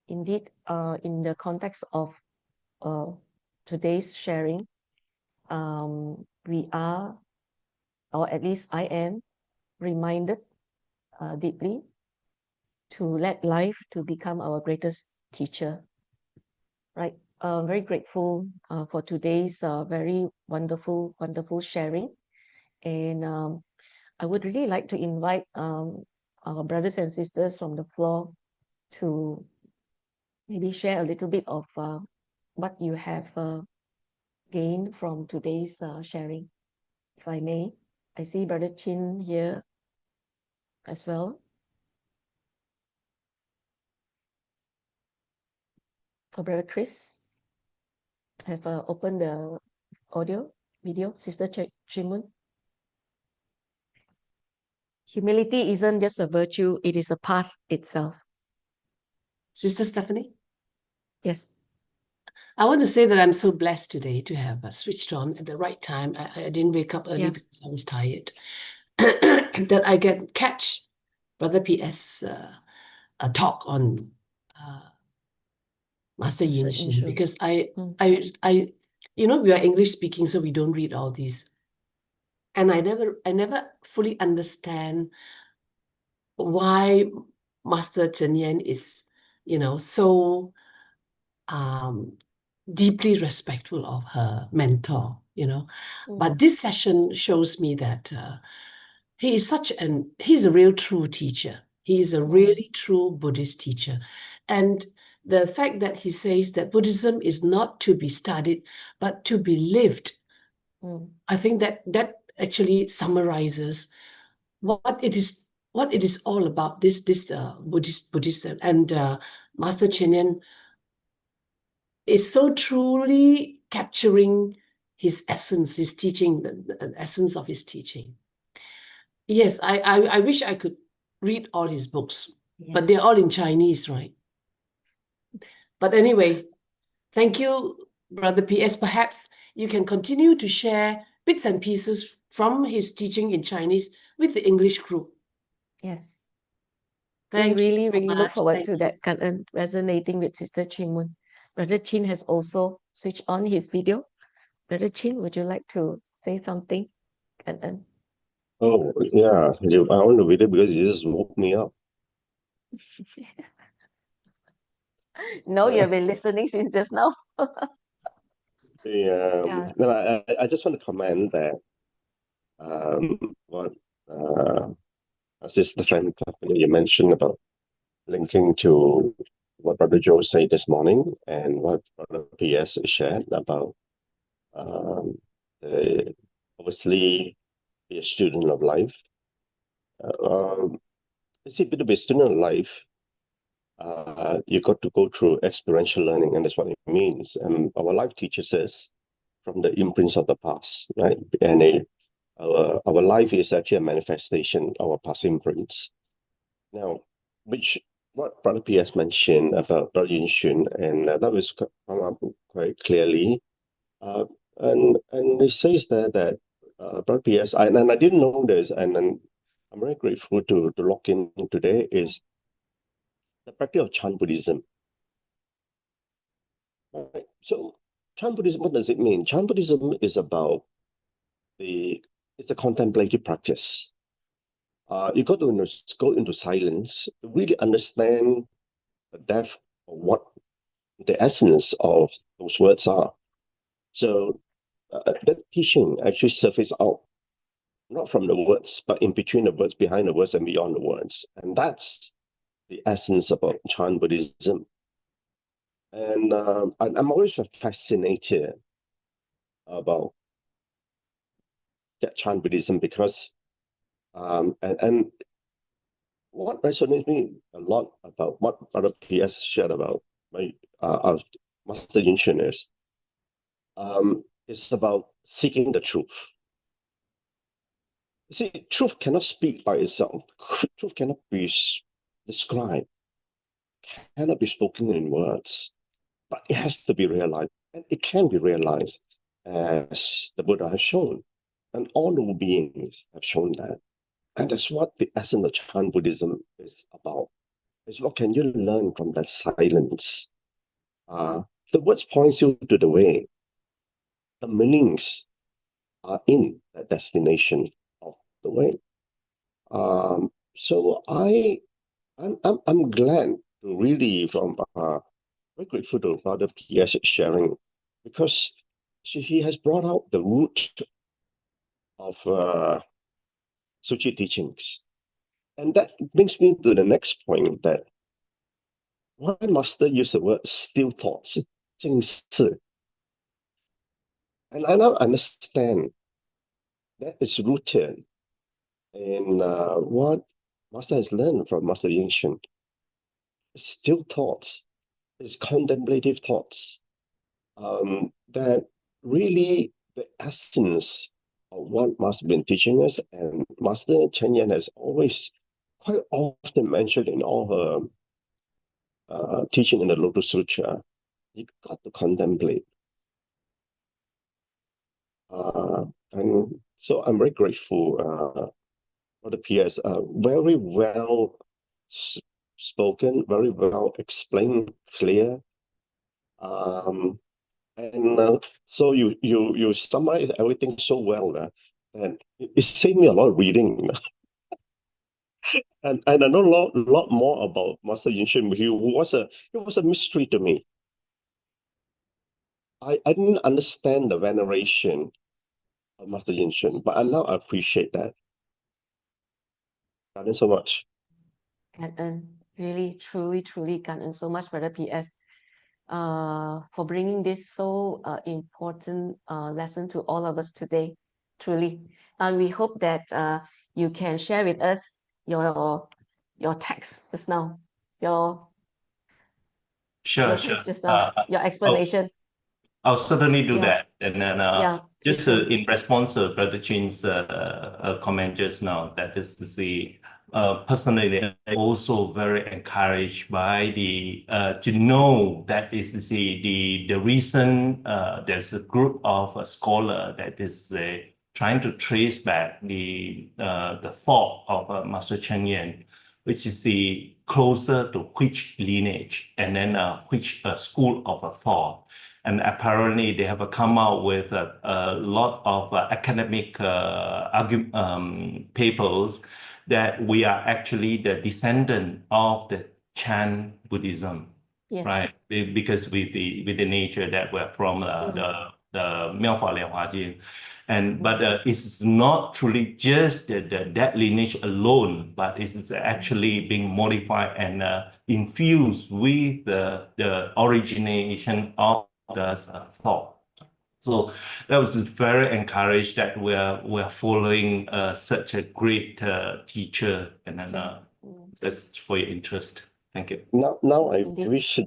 indeed, in the context of today's sharing, we are, or at least I am, reminded deeply to let life to become our greatest teacher. Right. Very grateful for today's very wonderful sharing. And I would really like to invite our brothers and sisters from the floor to maybe share a little bit of what you have gained from today's sharing, if I may. I see Brother Chin here as well. For Brother Chris, have opened the audio, video. Sister Chimun. Humility isn't just a virtue, it is a path itself. Sister Stephanie? Yes. I want to say that I'm so blessed today to have switched on at the right time. I didn't wake up early because I was tired. That I can catch Brother PS talk on Master Yin Shun, because I, we are English speaking, so we don't read all these. And I never fully understand why Master Chen Yan is, so deeply respectful of her mentor, But this session shows me that he's a real true teacher. He is a really true Buddhist teacher. And the fact that he says that Buddhism is not to be studied, but to be lived, I think that actually summarizes what it is all about, this Buddhism. And Master Chen Yan is so truly capturing his essence, his teaching, the essence of his teaching. Yes, I wish I could read all his books, but they're all in Chinese, right? But anyway, thank you, Brother PS. Perhaps you can continue to share bits and pieces from his teaching in Chinese with the English group. Yes. We Thank you really, so really look much. forward Thank to you. that, Kan resonating with Sister Chin. Brother Chin has also switched on his video. Brother Chin, would you like to say something? Kan Oh, yeah. I want to video because you just woke me up. No, you have been listening since just now. Yeah. Yeah. No, I just want to comment that what Sister Fan you mentioned about linking to what Brother Joe said this morning and what Brother PS shared about the obviously be a student of life. To be a student of life, you got to go through experiential learning, and that's what it means. And our life teaches us from the imprints of the past, right? And our life is actually a manifestation of our past imprints. Now, what Brother P.S. mentioned about Brother Yin Shun, and that was come up quite clearly. And it says there that Brother P.S. And I didn't know this, and I'm very grateful to lock in today, is the practice of Chan Buddhism. Right. So Chan Buddhism, what does it mean? Chan Buddhism is about it's a contemplative practice. You got to go into silence, really understand the depth of what the essence of those words are. So that teaching actually surfaces out, not from the words, but in between the words, behind the words, and beyond the words. And that's the essence about Chan Buddhism. And I'm always fascinated about Chan Buddhism because and what resonates me a lot about what Brother PS shared about my Master Yin Shun is it's about seeking the truth. See, truth cannot speak by itself. Truth cannot be described, cannot be spoken in words, but it has to be realized, and it can be realized as the Buddha has shown, and all the beings have shown that. And that's what the essence of Chan Buddhism is about. Is what can you learn from that silence? The words points you to the way. The meanings are in that destination of the way. So I'm glad to really from very grateful to Brother PS sharing because he has brought out the root of Suchi teachings. And that brings me to the next point that why Master use the word still thoughts, 静思. And I now understand that is rooted in what Master has learned from Master Yin Shun. Still thoughts, it's contemplative thoughts that really the essence of what Master has been teaching us, and Master Chen Yan has always quite often mentioned in all her teaching in the Lotus Sutra, you got to contemplate. And so I'm very grateful for the PS. Very well spoken, very well explained, clear. And so you summarize everything so well and it saved me a lot of reading. And I know a lot more about Master Yin Shun. It was a mystery to me. I didn't understand the veneration of Master Yin Shun, but I now appreciate that. Thank you so much. Really, truly, truly, so much, Brother PS, for bringing this so important lesson to all of us today, truly. And we hope that you can share with us your text just now, your Sure. text just now, your explanation. I'll certainly do Yeah. that. And then Yeah, just please do. in response to Brother Chin's comment just now, that is to say, personally, I'm also very encouraged by the to know that is to say the reason there's a group of scholar that is trying to trace back the thought of Master Cheng Yen, which is the closer to which lineage and then which school of thought. And apparently they have come out with a lot of academic papers that we are actually the descendant of the Chan Buddhism, Yes. right? Because with the nature that we're from the Miao Fa Lian Hua Jing. And but it's not truly just that lineage alone, but it's actually being modified and infused with the origination of the thought. So that was very encouraged that we're following such a great teacher, and then that's for your interest. Thank you. Now I Indeed. wish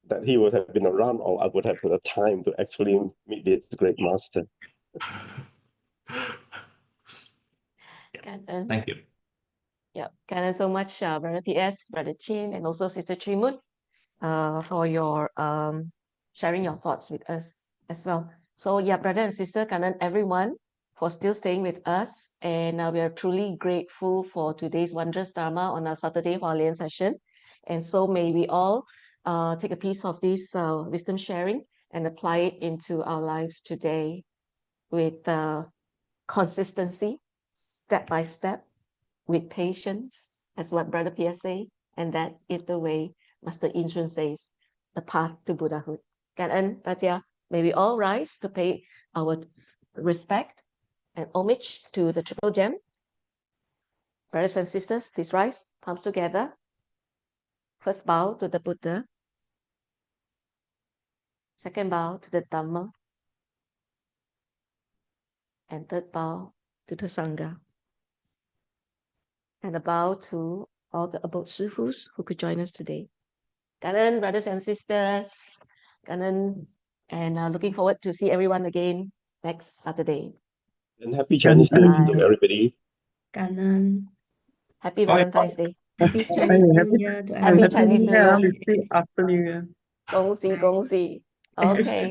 that he would have been around, or I would have had the time to actually meet this great master. Thank you. Yeah, thank you so much, Brother PS, Brother Chin, and also Sister Trimut, for your sharing your thoughts with us as well. So yeah, brother and sister, everyone for still staying with us, and we are truly grateful for today's wondrous Dharma on our Saturday Hualien session. And so may we all take a piece of this wisdom sharing and apply it into our lives today with consistency, step by step, with patience, as what Brother PS say, and that is the way Master In Chun says, the path to Buddhahood. May we all rise to pay our respect and homage to the Triple Gem. Brothers and sisters, please rise, palms together. First bow to the Buddha. Second bow to the Dharma. And third bow to the Sangha. And a bow to all the abode Shifus who could join us today. Kanan, brothers and sisters, Kanan, and looking forward to see everyone again next Saturday. And happy Chinese New Year to everybody. Kanan. Happy Valentine's Day. Happy Chinese New Year to Happy Chinese New Year. We speak after New Year. 恭喜恭喜. Okay.